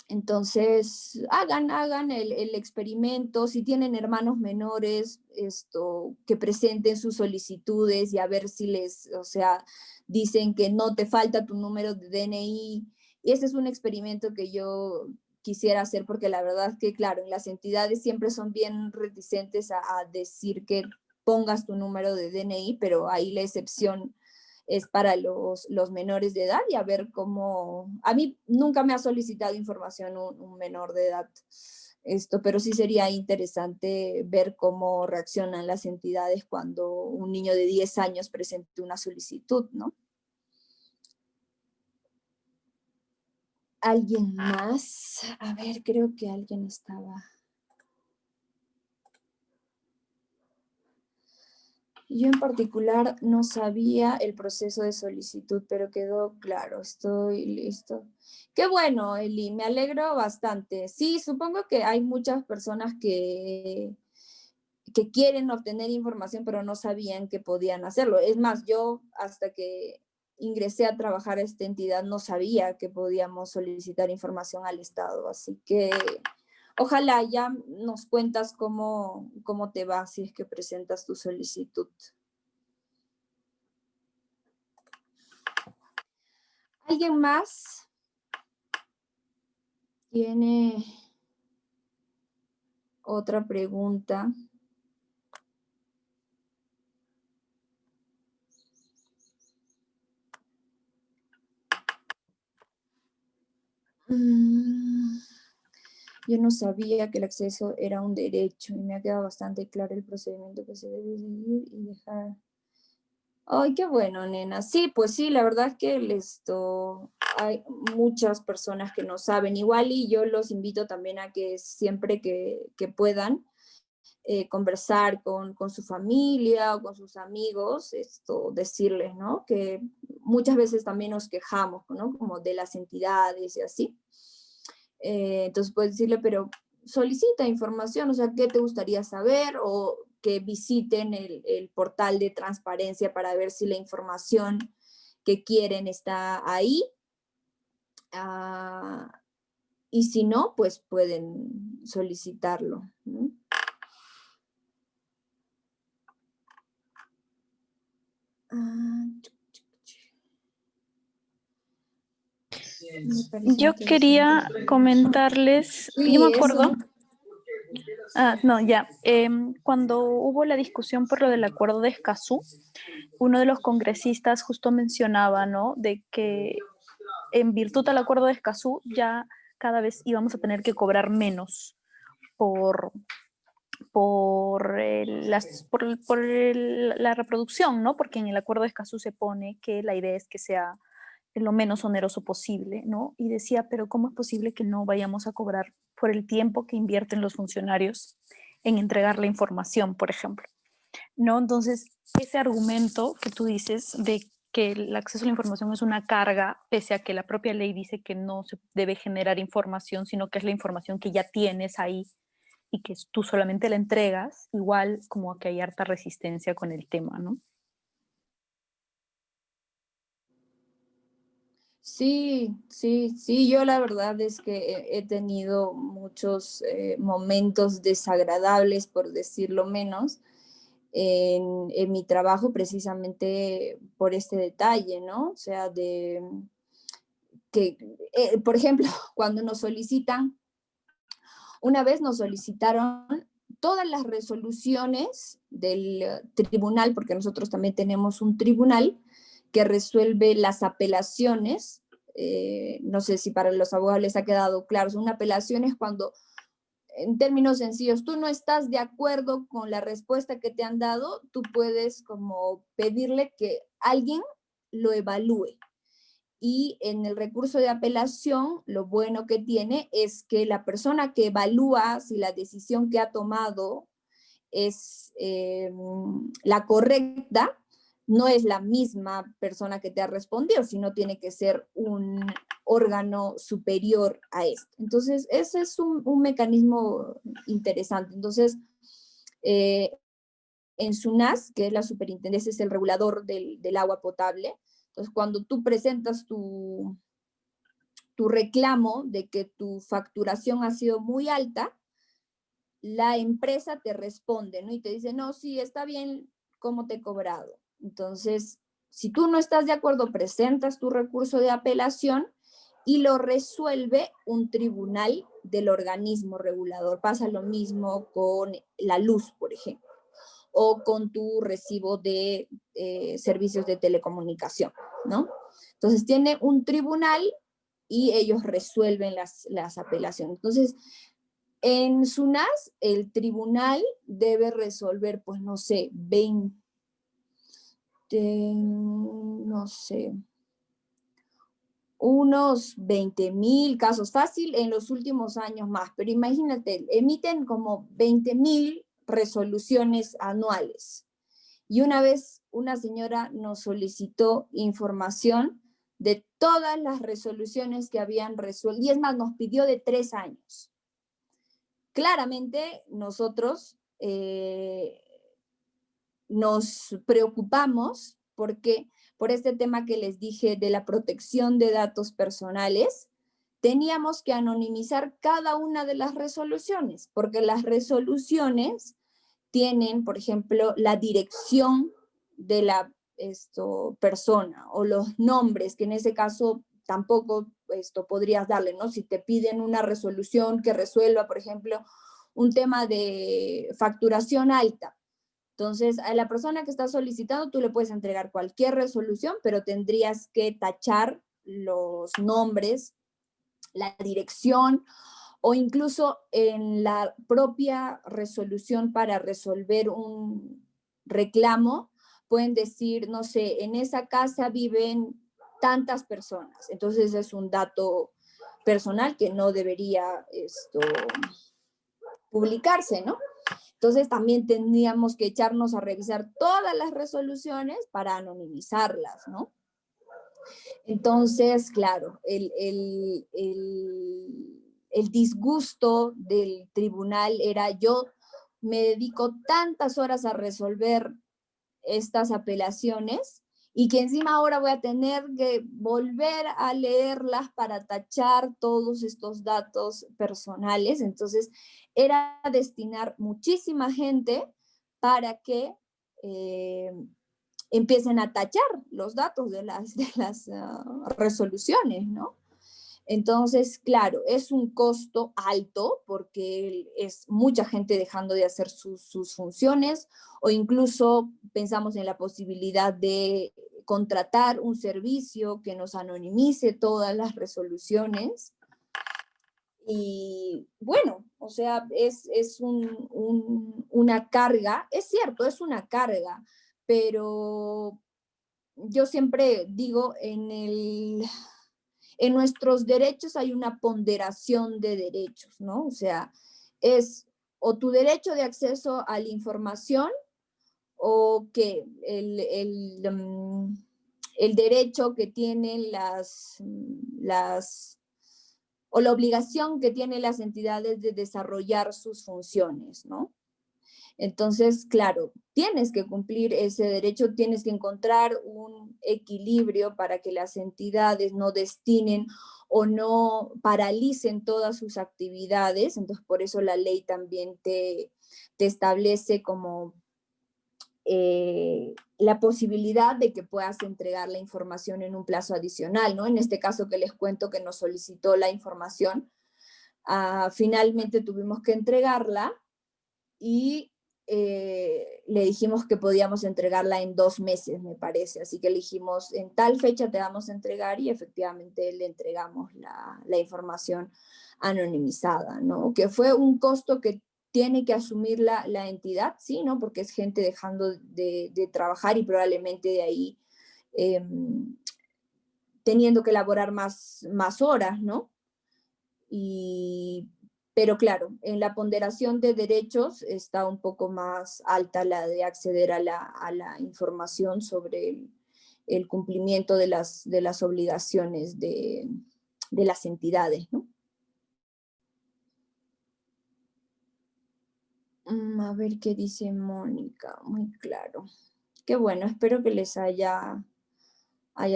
Speaker 1: Entonces, hagan el experimento. Si tienen hermanos menores, que presenten sus solicitudes y a ver si o sea, dicen que no te falta tu número de DNI. Y ese es un experimento que yo quisiera hacer, porque la verdad es que, claro, en las entidades siempre son bien reticentes a decir que pongas tu número de DNI, pero ahí la excepción es para los menores de edad, y a ver cómo. A mí nunca me ha solicitado información un menor de edad, pero sí sería interesante ver cómo reaccionan las entidades cuando un niño de 10 años presente una solicitud, ¿no? ¿Alguien más? A ver, creo que alguien estaba. Yo en particular no sabía el proceso de solicitud, pero quedó claro, estoy listo. Qué bueno, Eli, me alegro bastante. Sí, supongo que hay muchas personas que quieren obtener información, pero no sabían que podían hacerlo. Es más, yo hasta que ingresé a trabajar a esta entidad no sabía que podíamos solicitar información al Estado, así que ojalá ya nos cuentas cómo te va si es que presentas tu solicitud. ¿Alguien más tiene otra pregunta? Yo no sabía que el acceso era un derecho y me ha quedado bastante claro el procedimiento que se debe seguir y dejar. Ay, qué bueno, nena. Sí, pues sí, la verdad es que hay muchas personas que no saben igual y yo los invito también a que siempre que puedan conversar con su familia o con sus amigos, decirles, ¿no? Que muchas veces también nos quejamos, ¿no? Como de las entidades y así. Entonces puedes decirle, pero solicita información, o sea, ¿qué te gustaría saber? O que visiten el portal de transparencia para ver si la información que quieren está ahí. Y si no, pues pueden solicitarlo, ¿no?
Speaker 4: Yo quería comentarles, yo
Speaker 1: Sí,
Speaker 4: me
Speaker 1: eso.
Speaker 4: acuerdo, no, ya, cuando hubo la discusión por lo del acuerdo de Escazú, uno de los congresistas justo mencionaba, ¿no? De que en virtud del acuerdo de Escazú ya cada vez íbamos a tener que cobrar menos por la reproducción, ¿no? Porque en el acuerdo de Escazú se pone que la idea es que sea lo menos oneroso posible, ¿no? Y decía, pero ¿cómo es posible que no vayamos a cobrar por el tiempo que invierten los funcionarios en entregar la información, por ejemplo? ¿No? Entonces, ese argumento que tú dices de que el acceso a la información es una carga, pese a que la propia ley dice que no se debe generar información, sino que es la información que ya tienes ahí y que tú solamente la entregas, igual como que hay harta resistencia con el tema, ¿no?
Speaker 1: Sí, sí, sí, yo la verdad es que he tenido muchos momentos desagradables, por decirlo menos, en mi trabajo precisamente por este detalle, ¿no? O sea, de que, por ejemplo, cuando nos solicitan, una vez nos solicitaron todas las resoluciones del tribunal, porque nosotros también tenemos un tribunal que resuelve las apelaciones. No sé si para los abogados les ha quedado claro, una apelación es cuando, en términos sencillos, tú no estás de acuerdo con la respuesta que te han dado, tú puedes como pedirle que alguien lo evalúe. Y en el recurso de apelación, lo bueno que tiene es que la persona que evalúa si la decisión que ha tomado es la correcta, no es la misma persona que te ha respondido, sino tiene que ser un órgano superior a esto. Entonces, ese es un mecanismo interesante. Entonces, en SUNAS, que es la superintendencia, es el regulador del agua potable. Entonces, cuando tú presentas tu reclamo de que tu facturación ha sido muy alta, la empresa te responde, ¿no? Y te dice, no, sí, está bien cómo te he cobrado. Entonces, si tú no estás de acuerdo, presentas tu recurso de apelación y lo resuelve un tribunal del organismo regulador. Pasa lo mismo con la luz, por ejemplo, o con tu recibo de servicios de telecomunicación, ¿no? Entonces, tiene un tribunal y ellos resuelven las apelaciones. Entonces, en SUNAS, el tribunal debe resolver, pues no sé, 20, no sé, unos 20.000 casos fácil en los últimos años más, pero imagínate, emiten como 20.000 resoluciones anuales. Y una vez una señora nos solicitó información de todas las resoluciones que habían resuelto, y es más, nos pidió de 3 años. Claramente nosotros nos preocupamos porque por este tema que les dije de la protección de datos personales, teníamos que anonimizar cada una de las resoluciones, porque las resoluciones tienen, por ejemplo, la dirección de la persona o los nombres, que en ese caso tampoco podrías darle, ¿no? Si te piden una resolución que resuelva, por ejemplo, un tema de facturación alta. Entonces, a la persona que está solicitando, tú le puedes entregar cualquier resolución, pero tendrías que tachar los nombres, la dirección, o incluso en la propia resolución para resolver un reclamo, pueden decir, no sé, en esa casa viven tantas personas. Entonces es un dato personal que no debería publicarse, ¿no? Entonces también tendríamos que echarnos a revisar todas las resoluciones para anonimizarlas, ¿no? Entonces, claro, el disgusto del tribunal era: yo me dedico tantas horas a resolver estas apelaciones y que encima ahora voy a tener que volver a leerlas para tachar todos estos datos personales. Entonces, era destinar muchísima gente para que empiecen a tachar los datos de las resoluciones, ¿no? Entonces, claro, es un costo alto porque es mucha gente dejando de hacer sus funciones, o incluso pensamos en la posibilidad de contratar un servicio que nos anonimice todas las resoluciones. Y bueno, o sea, es una carga, es cierto, es una carga, pero yo siempre digo, en nuestros derechos hay una ponderación de derechos, ¿no? O sea, es o tu derecho de acceso a la información, o que el derecho que tienen o la obligación que tienen las entidades de desarrollar sus funciones, ¿no? Entonces, claro, tienes que cumplir ese derecho, tienes que encontrar un equilibrio para que las entidades no destinen o no paralicen todas sus actividades. Entonces, por eso la ley también te establece como la posibilidad de que puedas entregar la información en un plazo adicional, ¿no? En este caso que les cuento, que nos solicitó la información, finalmente tuvimos que entregarla y le dijimos que podíamos entregarla en 2 meses, me parece. Así que le dijimos, en tal fecha te vamos a entregar, y efectivamente le entregamos la información anonimizada, ¿no? Que fue un costo que tiene que asumir la entidad, sí, ¿no? Porque es gente dejando de trabajar y probablemente de ahí teniendo que elaborar más horas, ¿no? Pero claro, en la ponderación de derechos está un poco más alta la de acceder a la información sobre el cumplimiento de las obligaciones de las entidades, ¿no? A ver qué dice Mónica, muy claro. Qué bueno, espero que les haya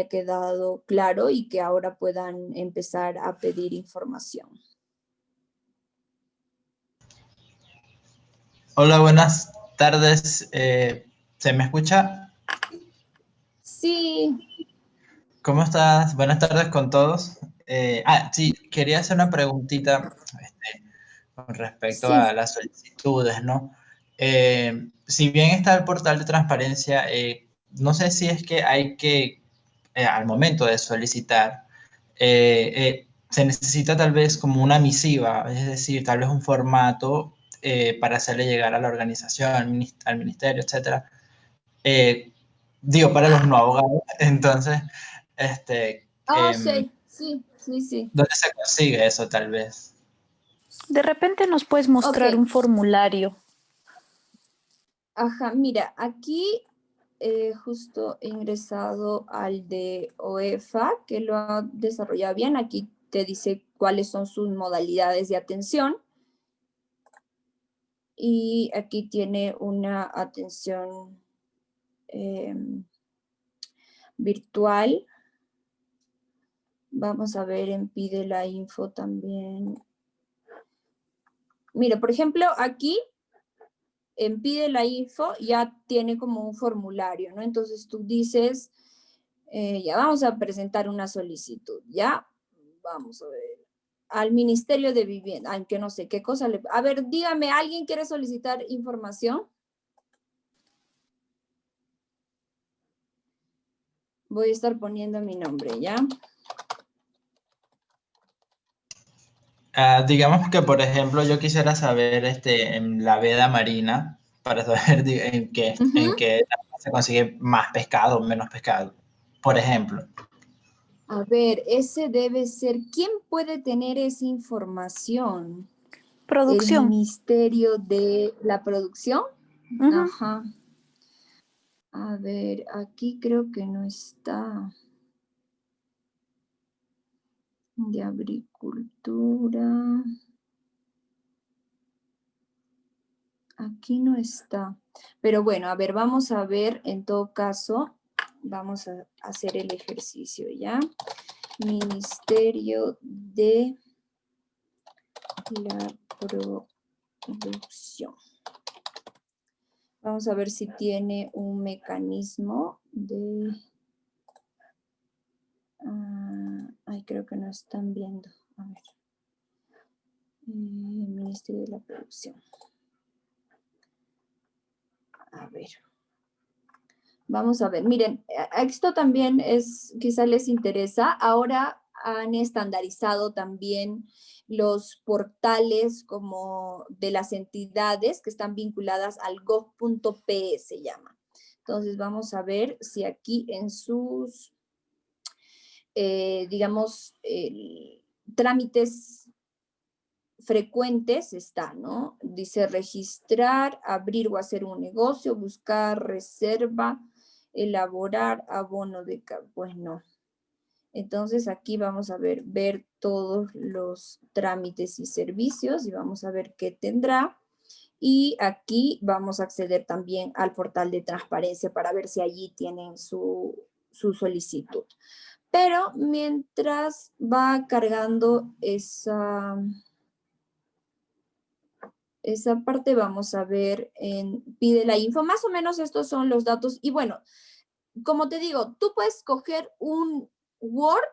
Speaker 1: quedado claro y que ahora puedan empezar a pedir información.
Speaker 6: Hola, buenas tardes. ¿Se me escucha?
Speaker 1: Sí.
Speaker 6: ¿Cómo estás? Buenas tardes con todos. Sí, quería hacer una preguntita con respecto
Speaker 1: Sí.
Speaker 6: a las solicitudes, ¿no? Si bien está el portal de transparencia, no sé si es que hay que, al momento de solicitar, se necesita tal vez como una misiva, es decir, tal vez un formato para hacerle llegar a la organización, al ministerio, etcétera. Digo, para los no abogados. Entonces,
Speaker 1: Sí, Sí, sí, sí.
Speaker 6: ¿Dónde se consigue eso tal vez?
Speaker 4: De repente nos puedes mostrar
Speaker 1: Ok.
Speaker 4: un formulario.
Speaker 1: Ajá, mira, aquí justo he ingresado al de OEFA, que lo ha desarrollado bien. Aquí te dice cuáles son sus modalidades de atención. Y aquí tiene una atención virtual. Vamos a ver en Pide la Info también. Mira, por ejemplo, aquí en Pide la Info ya tiene como un formulario, ¿no? Entonces tú dices, ya vamos a presentar una solicitud, ¿ya? Vamos a ver. Al Ministerio de Vivienda, aunque no sé qué cosa le... A ver, dígame, ¿alguien quiere solicitar información? Voy a estar poniendo mi nombre, ¿ya?
Speaker 6: Digamos que, por ejemplo, yo quisiera saber en la veda marina, para saber en qué se consigue más pescado o menos pescado, por ejemplo.
Speaker 1: A ver, ese debe ser... ¿Quién puede tener esa información? El
Speaker 4: Producción.
Speaker 1: Ministerio de la Producción.
Speaker 4: Ujú.
Speaker 1: Ajá. A ver, aquí creo que no está. De agricultura. Aquí no está. Pero bueno, a ver, vamos a ver, en todo caso, vamos a hacer el ejercicio, ¿ya? Ministerio de la Producción. Vamos a ver si tiene un mecanismo de... ay, creo que no están viendo. A ver. Ministerio de la Producción. A ver. Vamos a ver. Miren, esto también es, quizá les interesa. Ahora han estandarizado también los portales como de las entidades que están vinculadas al gov.pe se llama. Entonces vamos a ver si aquí en sus, digamos, trámites frecuentes está, ¿no? Dice registrar, abrir o hacer un negocio, buscar reserva, elaborar abono de... Pues no. Entonces aquí vamos a ver todos los trámites y servicios y vamos a ver qué tendrá. Y aquí vamos a acceder también al portal de transparencia para ver si allí tienen su solicitud. Pero mientras va cargando esa parte, vamos a ver en Pide la Info. Más o menos estos son los datos. Y bueno, como te digo, tú puedes coger un Word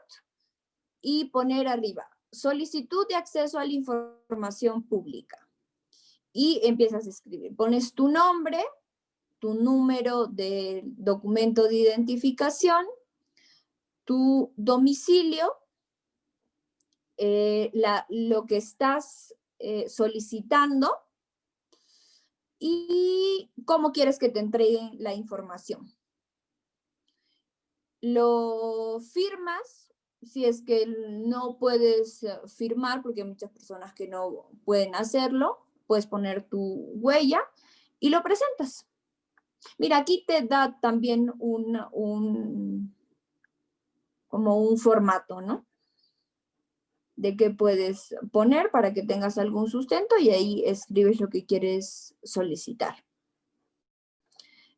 Speaker 1: y poner arriba, solicitud de acceso a la información pública. Y empiezas a escribir. Pones tu nombre, tu número de documento de identificación, tu domicilio, lo que estás solicitando y cómo quieres que te entreguen la información. Lo firmas, si es que no puedes firmar, porque hay muchas personas que no pueden hacerlo, puedes poner tu huella y lo presentas. Mira, aquí te da también como un formato, ¿no? De qué puedes poner para que tengas algún sustento y ahí escribes lo que quieres solicitar.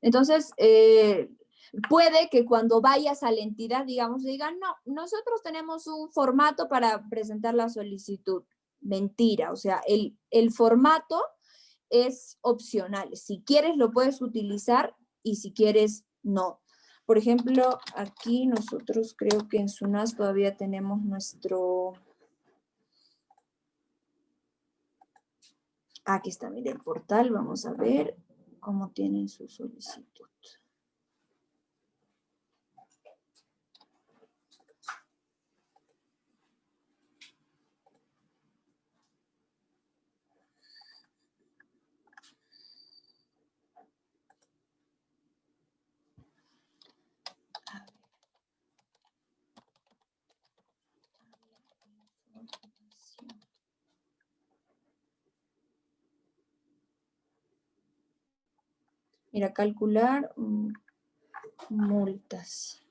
Speaker 1: Entonces, puede que cuando vayas a la entidad, digamos, digan, no, nosotros tenemos un formato para presentar la solicitud. Mentira, o sea, el formato es opcional. Si quieres, lo puedes utilizar y si quieres, no. Por ejemplo, aquí nosotros creo que en SUNAS todavía tenemos nuestro... Aquí está, mire, el portal. Vamos a ver cómo tienen su solicitud. Mira, calcular multas.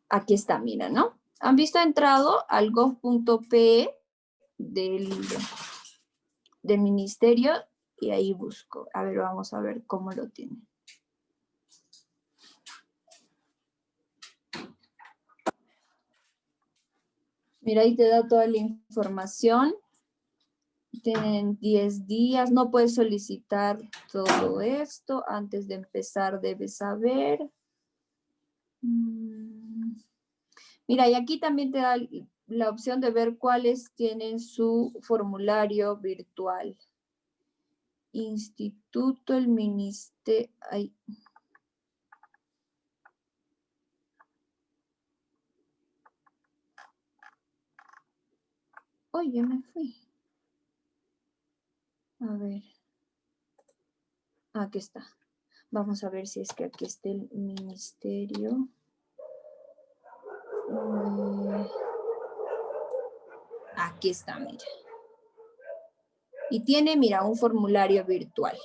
Speaker 1: Aquí está, mira, ¿no? ¿Han visto? Ha entrado al gov.pe del ministerio y ahí busco. A ver, vamos a ver cómo lo tiene. Mira, ahí te da toda la información. Tienen 10 días, no puedes solicitar todo esto. Antes de empezar debes saber. Mira, y aquí también te da la opción de ver cuáles tienen su formulario virtual. Instituto, el ministerio. Oye, me fui. A ver. Aquí está. Vamos a ver si es que aquí está el ministerio. Aquí está, mira. Y tiene, mira, un formulario virtual.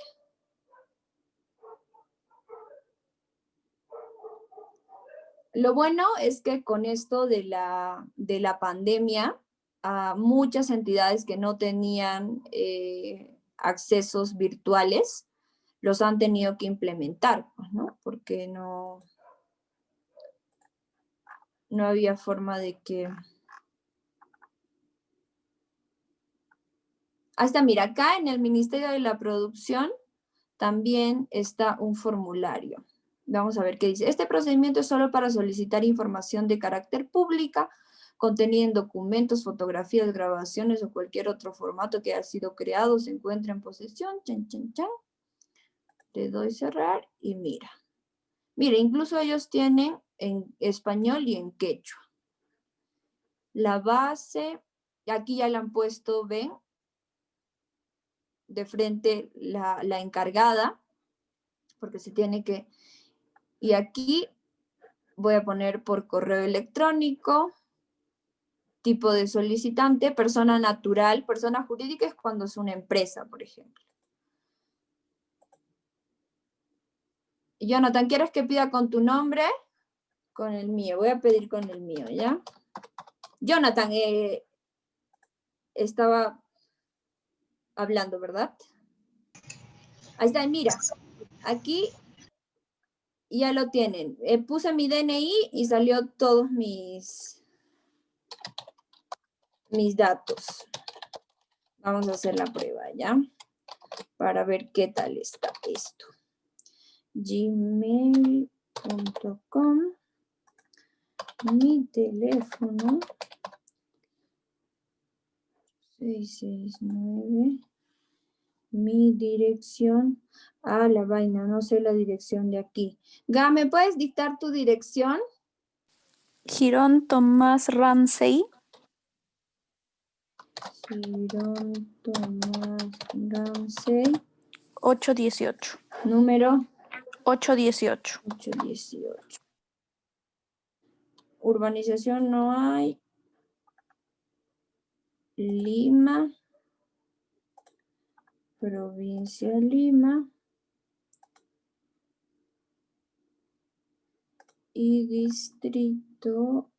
Speaker 1: Lo bueno es que con esto de la pandemia, a muchas entidades que no tenían accesos virtuales, los han tenido que implementar, pues, ¿no? Porque no había forma de que... Hasta mira, acá en el Ministerio de la Producción también está un formulario. Vamos a ver qué dice. Este procedimiento es solo para solicitar información de carácter pública, contenido en documentos, fotografías, grabaciones o cualquier otro formato que haya sido creado, se encuentra en posesión. Chan, chan, chan. Le doy cerrar y mira. Mira, incluso ellos tienen en español y en quechua. La base, aquí ya la han puesto, ven, de frente la encargada, porque se tiene que... Y aquí voy a poner por correo electrónico, tipo de solicitante, persona natural, persona jurídica es cuando es una empresa, por ejemplo. Jonathan, ¿quieres que pida con tu nombre? Con el mío, voy a pedir con el mío, ¿ya? Jonathan, estaba hablando, ¿verdad? Ahí está, mira, aquí ya lo tienen. Puse mi DNI y salió todos mis datos. Vamos a hacer la prueba, ¿ya? Para ver qué tal está esto. gmail.com, mi teléfono 669, mi dirección, la vaina, no sé la dirección de aquí. ¿Me puedes dictar tu dirección?
Speaker 4: Girón Tomás Ramsey.
Speaker 1: Girón Tomás Ramsey.
Speaker 4: 818.
Speaker 1: Número
Speaker 4: 818.
Speaker 1: 818. Urbanización no hay. Lima. Provincia Lima. Y distrito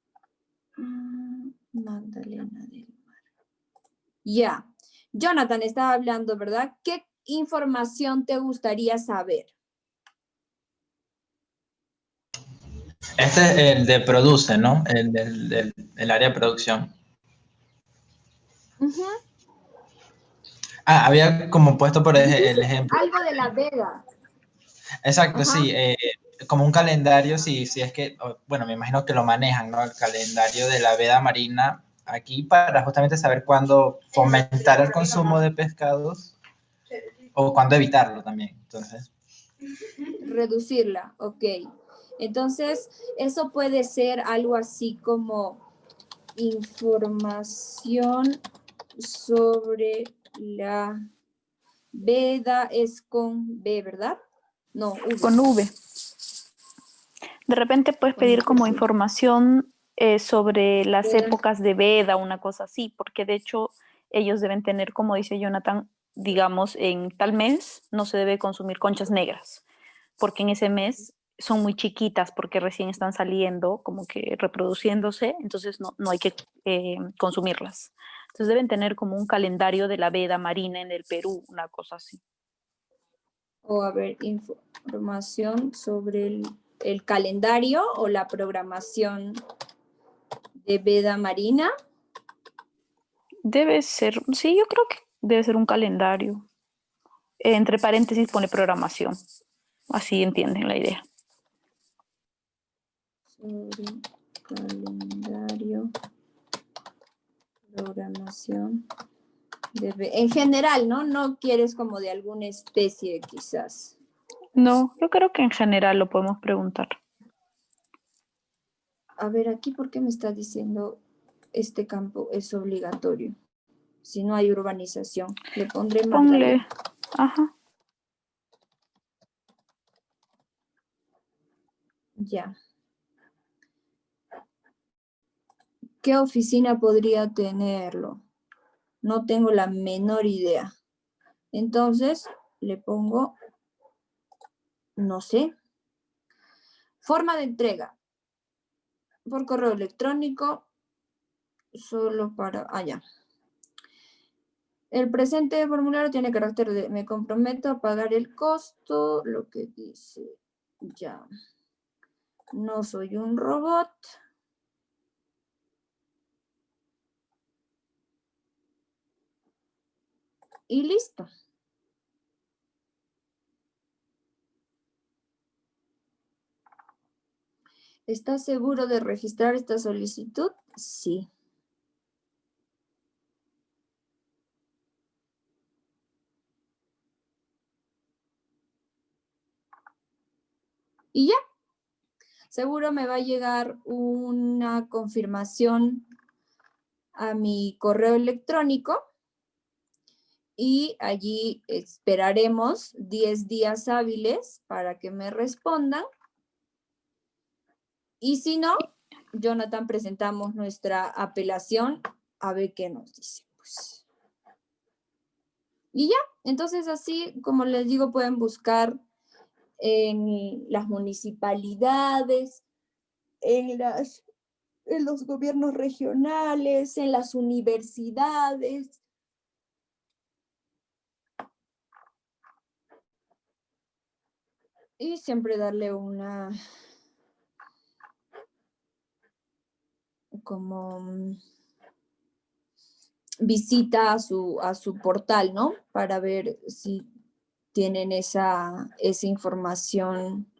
Speaker 1: Magdalena del Mar. Ya. Jonathan estaba hablando, ¿verdad? ¿Qué información te gustaría saber?
Speaker 6: Este es el de produce, ¿no? El área de producción.
Speaker 1: Uh-huh.
Speaker 6: Había como puesto por el ejemplo.
Speaker 1: Algo de la veda.
Speaker 6: Exacto,
Speaker 1: Ajá.
Speaker 6: sí. Como un calendario, si es que, bueno, me imagino que lo manejan, ¿no? El calendario de la veda marina aquí para justamente saber cuándo fomentar el consumo de pescados o cuándo evitarlo también. Entonces.
Speaker 1: Reducirla, ok. Entonces, eso puede ser algo así como información sobre la veda, es con B, ¿verdad? No, V.
Speaker 4: Con V. De repente puedes pedir como información sobre las épocas de veda, una cosa así, porque de hecho ellos deben tener, como dice Jonathan, digamos, en tal mes no se debe consumir conchas negras, porque en ese mes son muy chiquitas, porque recién están saliendo, como que reproduciéndose, entonces no hay que consumirlas. Entonces deben tener como un calendario de la veda marina en el Perú, una cosa así.
Speaker 1: O a ver, información sobre el calendario o la programación de veda marina.
Speaker 4: Debe ser, sí, yo creo que debe ser un calendario. Entre paréntesis pone programación. Así entienden la idea.
Speaker 1: Sobre calendario, programación. En general, ¿no? No quieres como de alguna especie, quizás.
Speaker 4: No, yo creo que en general lo podemos preguntar.
Speaker 1: A ver, aquí, ¿por qué me está diciendo este campo es obligatorio? Si no hay urbanización, le pondré
Speaker 4: Ponle,
Speaker 1: Magdalena.
Speaker 4: ajá.
Speaker 1: Ya. ¿Qué oficina podría tenerlo? No tengo la menor idea. Entonces, le pongo, no sé. Forma de entrega. Por correo electrónico, solo para, ya. El presente formulario tiene carácter de, me comprometo a pagar el costo, lo que dice, ya. No soy un robot. Y listo. ¿Estás seguro de registrar esta solicitud? Sí. Y ya. Seguro me va a llegar una confirmación a mi correo electrónico y allí esperaremos 10 días hábiles para que me respondan. Y si no, Jonathan, presentamos nuestra apelación a ver qué nos dice. Pues. Y ya, entonces así, como les digo, pueden buscar en las municipalidades, en los gobiernos regionales, en las universidades. Y siempre darle una como visita a su portal, ¿no? Para ver si tienen esa información,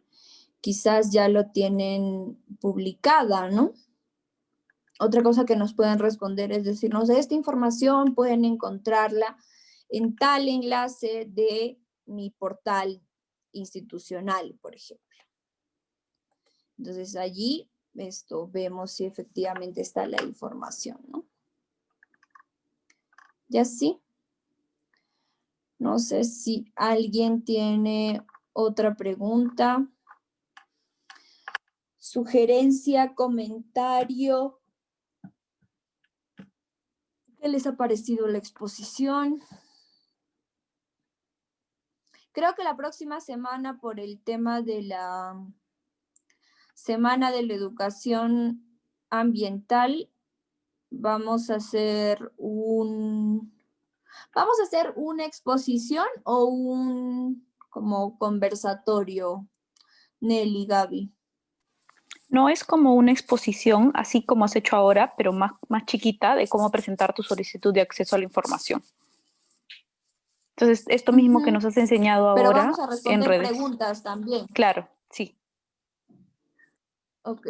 Speaker 1: quizás ya lo tienen publicada, ¿no? Otra cosa que nos pueden responder es decirnos, esta información pueden encontrarla en tal enlace de mi portal institucional, por ejemplo. Entonces allí vemos si efectivamente está la información, ¿no? Y así. No sé si alguien tiene otra pregunta, sugerencia, comentario. ¿Qué les ha parecido la exposición? Creo que la próxima semana, por el tema de la Semana de la Educación Ambiental, vamos a hacer una exposición o un como conversatorio, Nelly, Gaby.
Speaker 4: No es como una exposición, así como has hecho ahora, pero más chiquita, de cómo presentar tu solicitud de acceso a la información. Entonces, esto mismo que nos has enseñado
Speaker 1: Pero
Speaker 4: ahora
Speaker 1: vamos a
Speaker 4: en
Speaker 1: responder
Speaker 4: redes.
Speaker 1: preguntas también.
Speaker 4: Claro, sí.
Speaker 1: Ok.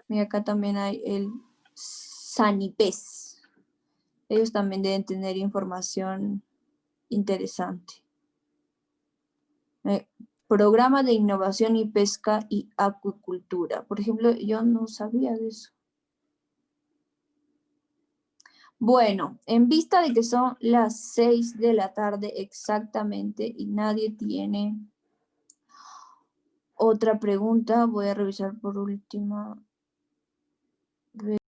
Speaker 1: Mira, acá también hay el Sanipes. Ellos también deben tener información interesante. Programa de innovación y pesca y acuicultura. Por ejemplo, yo no sabía de eso. Bueno, en vista de que son las 6 de la tarde exactamente y nadie tiene otra pregunta, voy a revisar por última.